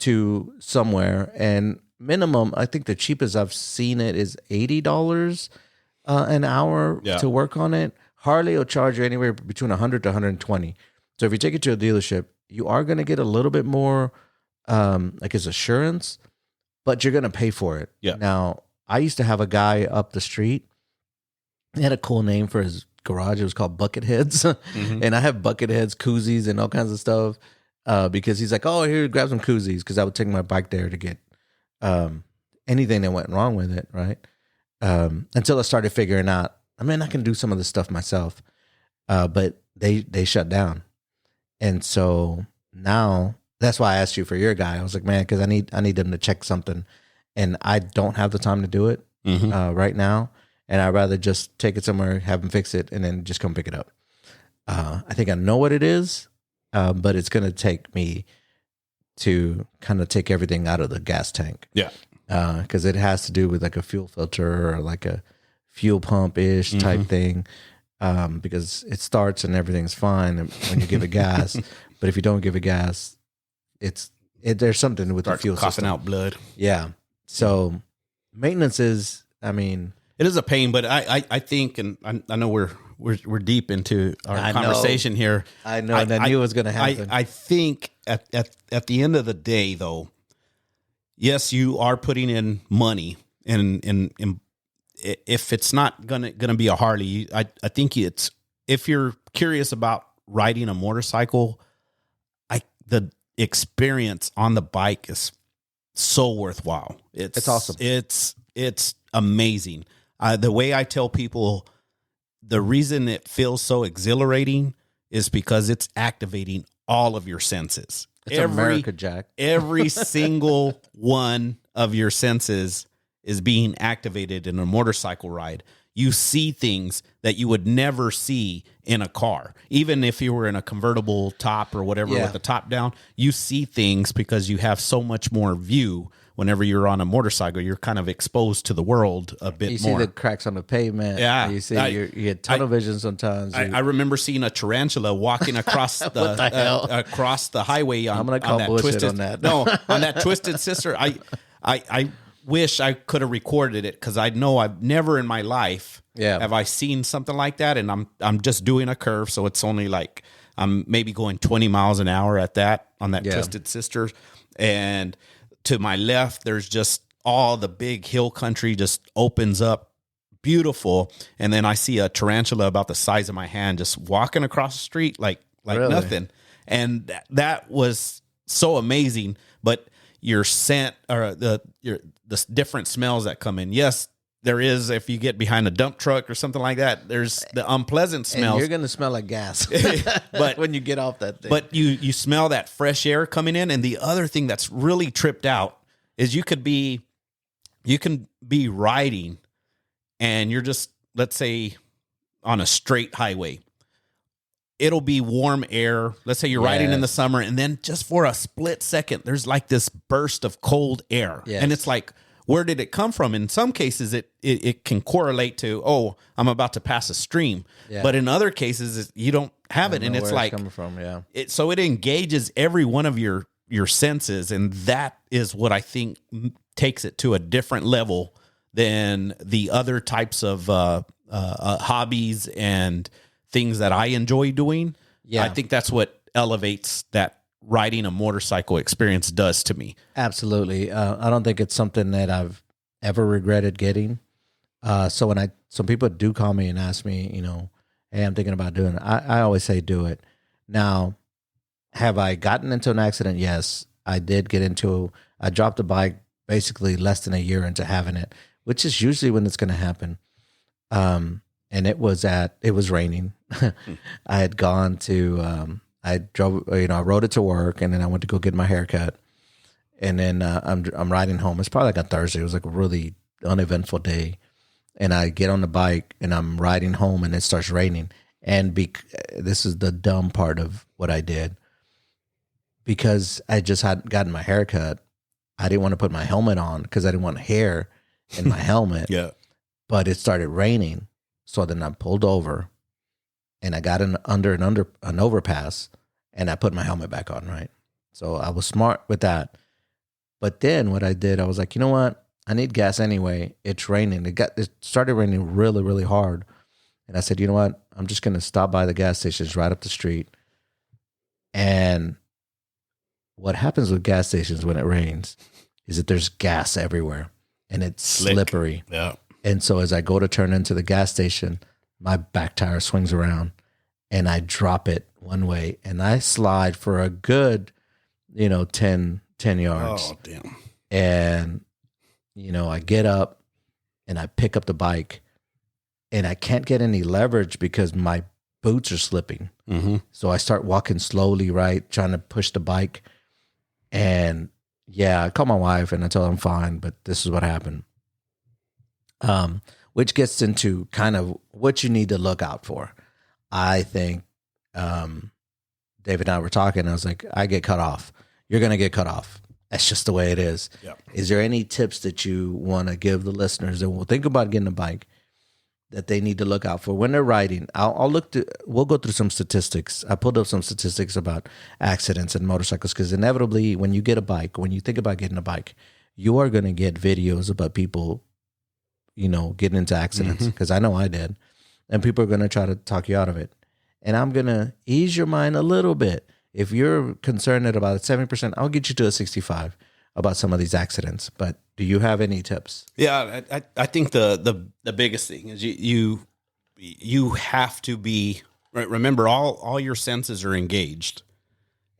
to somewhere. And minimum, I think the cheapest I've seen it is $80 an hour to work on it. Harley will charge you anywhere between $100 to $120. So if you take it to a dealership, you are going to get a little bit more, like his assurance, but you're going to pay for it. Yeah. Now, I used to have a guy up the street. He had a cool name for his garage. It was called Bucket Heads. And I have bucket heads, koozies, and all kinds of stuff because he's like, oh, here, grab some koozies, because I would take my bike there to get anything that went wrong with it, right? Until I started figuring out, I mean, I can do some of the stuff myself, but they shut down. And so now that's why I asked you for your guy. I was like, man, because I need them to check something, and I don't have the time to do it right now. And I'd rather just take it somewhere, have them fix it, and then just come pick it up. I think I know what it is, but it's going to take me to kind of take everything out of the gas tank. Yeah. Because it has to do with like a fuel filter or like a fuel pump-ish type thing, because it starts and everything's fine when you give it gas. But if you don't give it gas, there's something with the fuel coughing system. out blood. Yeah. So maintenance is, I mean, it is a pain, but I think, and I know we're deep into our conversation here. I know, and I knew it was going to happen. I think at the end of the day, though, yes, you are putting in money, and if it's not gonna be a Harley, I think if you're curious about riding a motorcycle, the experience on the bike is so worthwhile. It's awesome. It's amazing. The way I tell people, the reason it feels so exhilarating is because it's activating all of your senses. It's America, Jack. Every single one of your senses is being activated in a motorcycle ride. You see things that you would never see in a car. Even if you were in a convertible top or whatever with the top down, you see things because you have so much more view. Whenever you're on a motorcycle, you're kind of exposed to the world a bit more. You see the cracks on the pavement. Yeah. You see, you get tunnel vision sometimes. I remember seeing a tarantula walking across across the highway on, I'm going to call bullshit twisted, on that. No, on that Twisted Sister. I wish I could have recorded it, because I know I've never in my life have I seen something like that, and I'm just doing a curve, so it's only like I'm maybe going 20 miles an hour at that on that Yeah. Twisted Sister. And to my left, there's just all the big hill country just opens up. Beautiful. And then I see a tarantula about the size of my hand just walking across the street like Really? nothing. And that was so amazing. But your scent or the different smells that come in. Yes, there is. If you get behind a dump truck or something like that, there's the unpleasant And smells. you're gonna smell like gas, But when you get off that thing. But you smell that fresh air coming in. And the other thing that's really tripped out is you can be riding and you're just, let's say, on a straight highway. It'll be warm air. Let's say you're riding in the summer, and then just for a split second, there's like this burst of cold air. Yes. And it's like, where did it come from? In some cases, it can correlate to, oh, I'm about to pass a stream. Yeah. But in other cases, you don't have it. And it's like, coming from, yeah. so it engages every one of your senses. And that is what I think takes it to a different level than the other types of hobbies and things that I enjoy doing. Yeah. I think that's what elevates that riding a motorcycle experience does to me. Absolutely. I don't think it's something that I've ever regretted getting. So when some people do call me and ask me, hey, I'm thinking about doing it, I always say do it. Now, have I gotten into an accident? Yes, I did I dropped a bike basically less than a year into having it, which is usually when it's going to happen. And it was raining. I had gone to, I rode it to work, and then I went to go get my haircut. And then I'm riding home. It's probably like a Thursday. It was like a really uneventful day. And I get on the bike and I'm riding home, and it starts raining. And this is the dumb part of what I did. Because I just had gotten my haircut, I didn't want to put my helmet on because I didn't want hair in my helmet. Yeah. But it started raining. So then I pulled over and I got under an overpass, and I put my helmet back on, right? So I was smart with that. But then what I did, I was like, you know what? I need gas anyway. It's raining. It started raining really, really hard. And I said, you know what? I'm just going to stop by the gas stations right up the street. And what happens with gas stations when it rains is that there's gas everywhere, and it's slippery. Yeah. And so as I go to turn into the gas station, my back tire swings around and I drop it one way, and I slide for a good, 10 yards. Oh, damn. And, I get up and I pick up the bike, and I can't get any leverage because my boots are slipping. Mm-hmm. So I start walking slowly, right, trying to push the bike. And I call my wife and I tell her I'm fine, but this is what happened. Which gets into kind of what you need to look out for. I think David and I were talking. I was like, I get cut off. You're going to get cut off. That's just the way it is. Yep. Is there any tips that you want to give the listeners that will think about getting a bike that they need to look out for when they're riding? We'll go through some statistics. I pulled up some statistics about accidents and motorcycles, because inevitably when you get a bike, when you think about getting a bike, you are going to get videos about people getting into accidents, because I know I did. And people are going to try to talk you out of it. And I'm going to ease your mind a little bit. If you're concerned at about 70%, I'll get you to a 65 about some of these accidents. But do you have any tips? Yeah, I think the biggest thing is you have to be, remember, all your senses are engaged.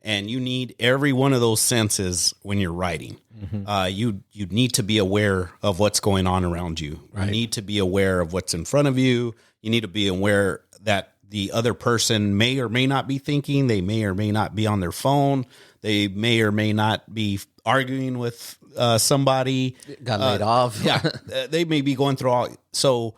And you need every one of those senses when you're riding. Mm-hmm. You need to be aware of what's going on around you. Right. You need to be aware of what's in front of you. You need to be aware that the other person may or may not be thinking. They may or may not be on their phone. They may or may not be arguing with somebody. Got laid off. Yeah, they may be going through all. So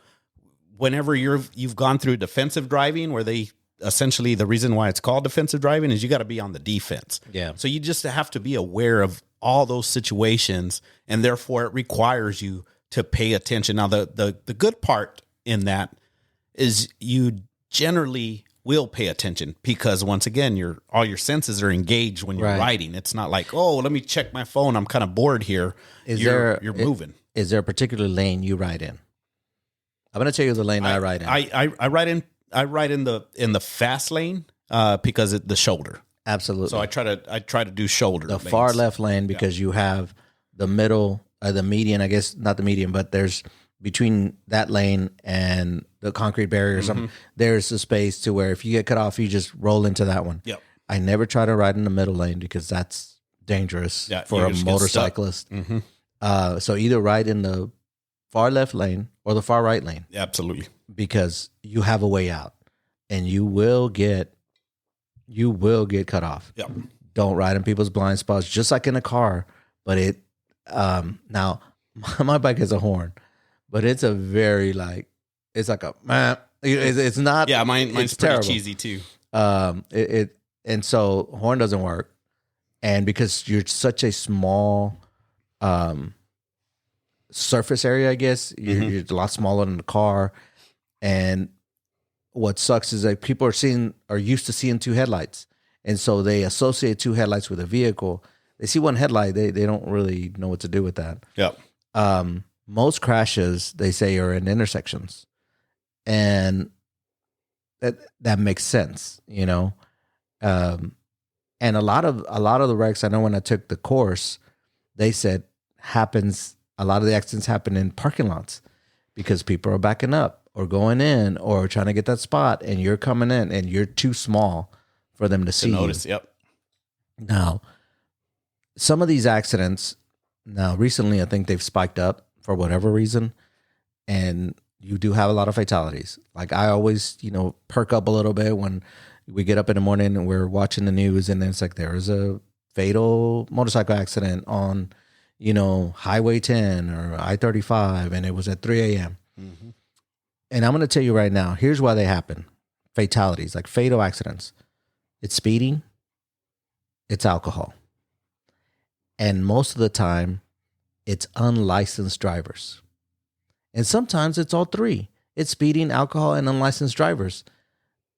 whenever you've gone through defensive driving, where they essentially, the reason why it's called defensive driving is you got to be on the defense. Yeah. So you just have to be aware of all those situations, and therefore it requires you to pay attention. Now, the good part in that is you generally will pay attention, because once again, all your senses are engaged when you're riding. It's not like, oh, let me check my phone, I'm kind of bored here. You're moving. Is there a particular lane you ride in? I'm going to tell you the lane I ride in. I ride in the fast lane, because the shoulder. Absolutely. So I try to do shoulder. The lanes. far left lane because you have the middle, the median. I guess not the median, but there's between that lane and the concrete barrier or something. There's a space to where if you get cut off, you just roll into that one. Yep. I never try to ride in the middle lane because that's dangerous for a motorcyclist. So either ride in the far left lane or the far right lane. Absolutely. Because you have a way out, and you will get cut off. Yep. Don't ride in people's blind spots, just like in a car. But it now my bike has a horn, but it's a very it's like a it's not. Yeah, mine's it's pretty terrible. cheesy too. And so horn doesn't work, and because you're such a small surface area, I guess you're a lot smaller than the car. And what sucks is that people are used to seeing two headlights, and so they associate two headlights with a vehicle. They see one headlight, they don't really know what to do with that. Yep. Most crashes, they say, are in intersections, and that makes sense, you know. And a lot of the wrecks, I know when I took the course, they said a lot of the accidents happen in parking lots because people are backing up or going in or trying to get that spot, and you're coming in and you're too small for them to see. Notice. You. Yep. Now, some of these accidents, recently, I think they've spiked up for whatever reason, and you do have a lot of fatalities. Like I always, perk up a little bit when we get up in the morning and we're watching the news, and then it's like there was a fatal motorcycle accident on, Highway 10 or I-35, and it was at 3 a.m. Mm-hmm. And I'm going to tell you right now, here's why they happen. Fatalities, like fatal accidents. It's speeding, it's alcohol. And most of the time, it's unlicensed drivers. And sometimes it's all three. It's speeding, alcohol, and unlicensed drivers.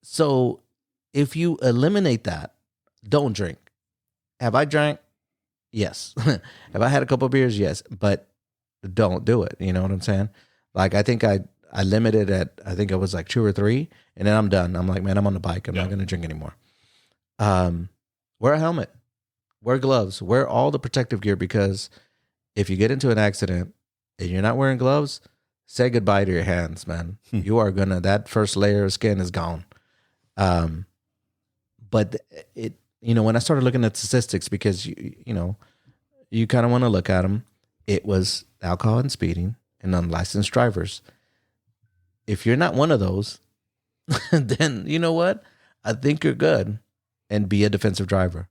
So if you eliminate that, don't drink. Have I drank? Yes. Have I had a couple of beers? Yes. But don't do it. You know what I'm saying? Like, I think I limited at, I think it was like 2 or 3, and then I'm done. I'm like, man, I'm on the bike. I'm not going to drink anymore. Wear a helmet. Wear gloves. Wear all the protective gear, because if you get into an accident and you're not wearing gloves, say goodbye to your hands, man. You are that first layer of skin is gone. But when I started looking at statistics, because you kind of want to look at them, it was alcohol and speeding and unlicensed drivers. If you're not one of those, then you know what? I think you're good, and be a defensive driver.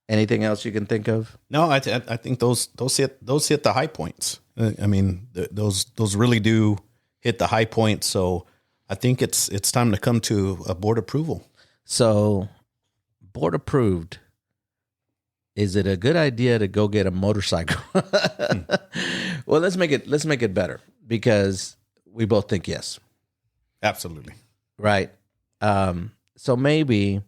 Anything else you can think of? No, I think those hit the high points. I mean, those really do hit the high points. So I think it's time to come to a board approval. So, board approved. Is it a good idea to go get a motorcycle? Well, let's make it better, because we both think yes. Absolutely. Right. So maybe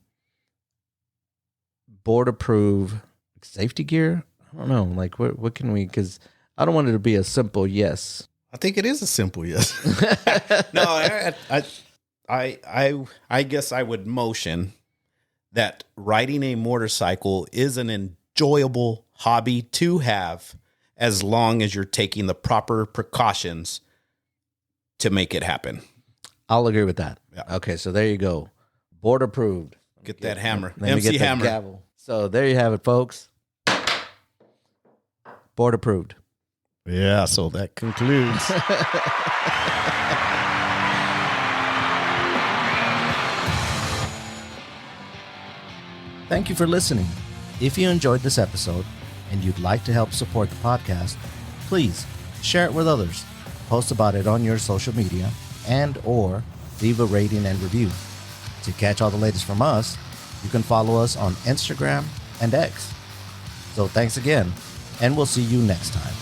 board approve safety gear. I don't know. Like what can we? Because I don't want it to be a simple yes. I think it is a simple yes. No, I guess I would motion that riding a motorcycle is an enjoyable hobby to have, as long as you're taking the proper precautions to make it happen. I'll agree with that. Yeah. Okay, so there you go. Board approved. Get that hammer. Let me MC get that hammer. gavel. So there you have it, folks. Board approved. Yeah, so that concludes. Thank you for listening. If you enjoyed this episode and you'd like to help support the podcast, please share it with others, post about it on your social media, and/or leave a rating and review. To catch all the latest from us, you can follow us on Instagram and X. So thanks again, and we'll see you next time.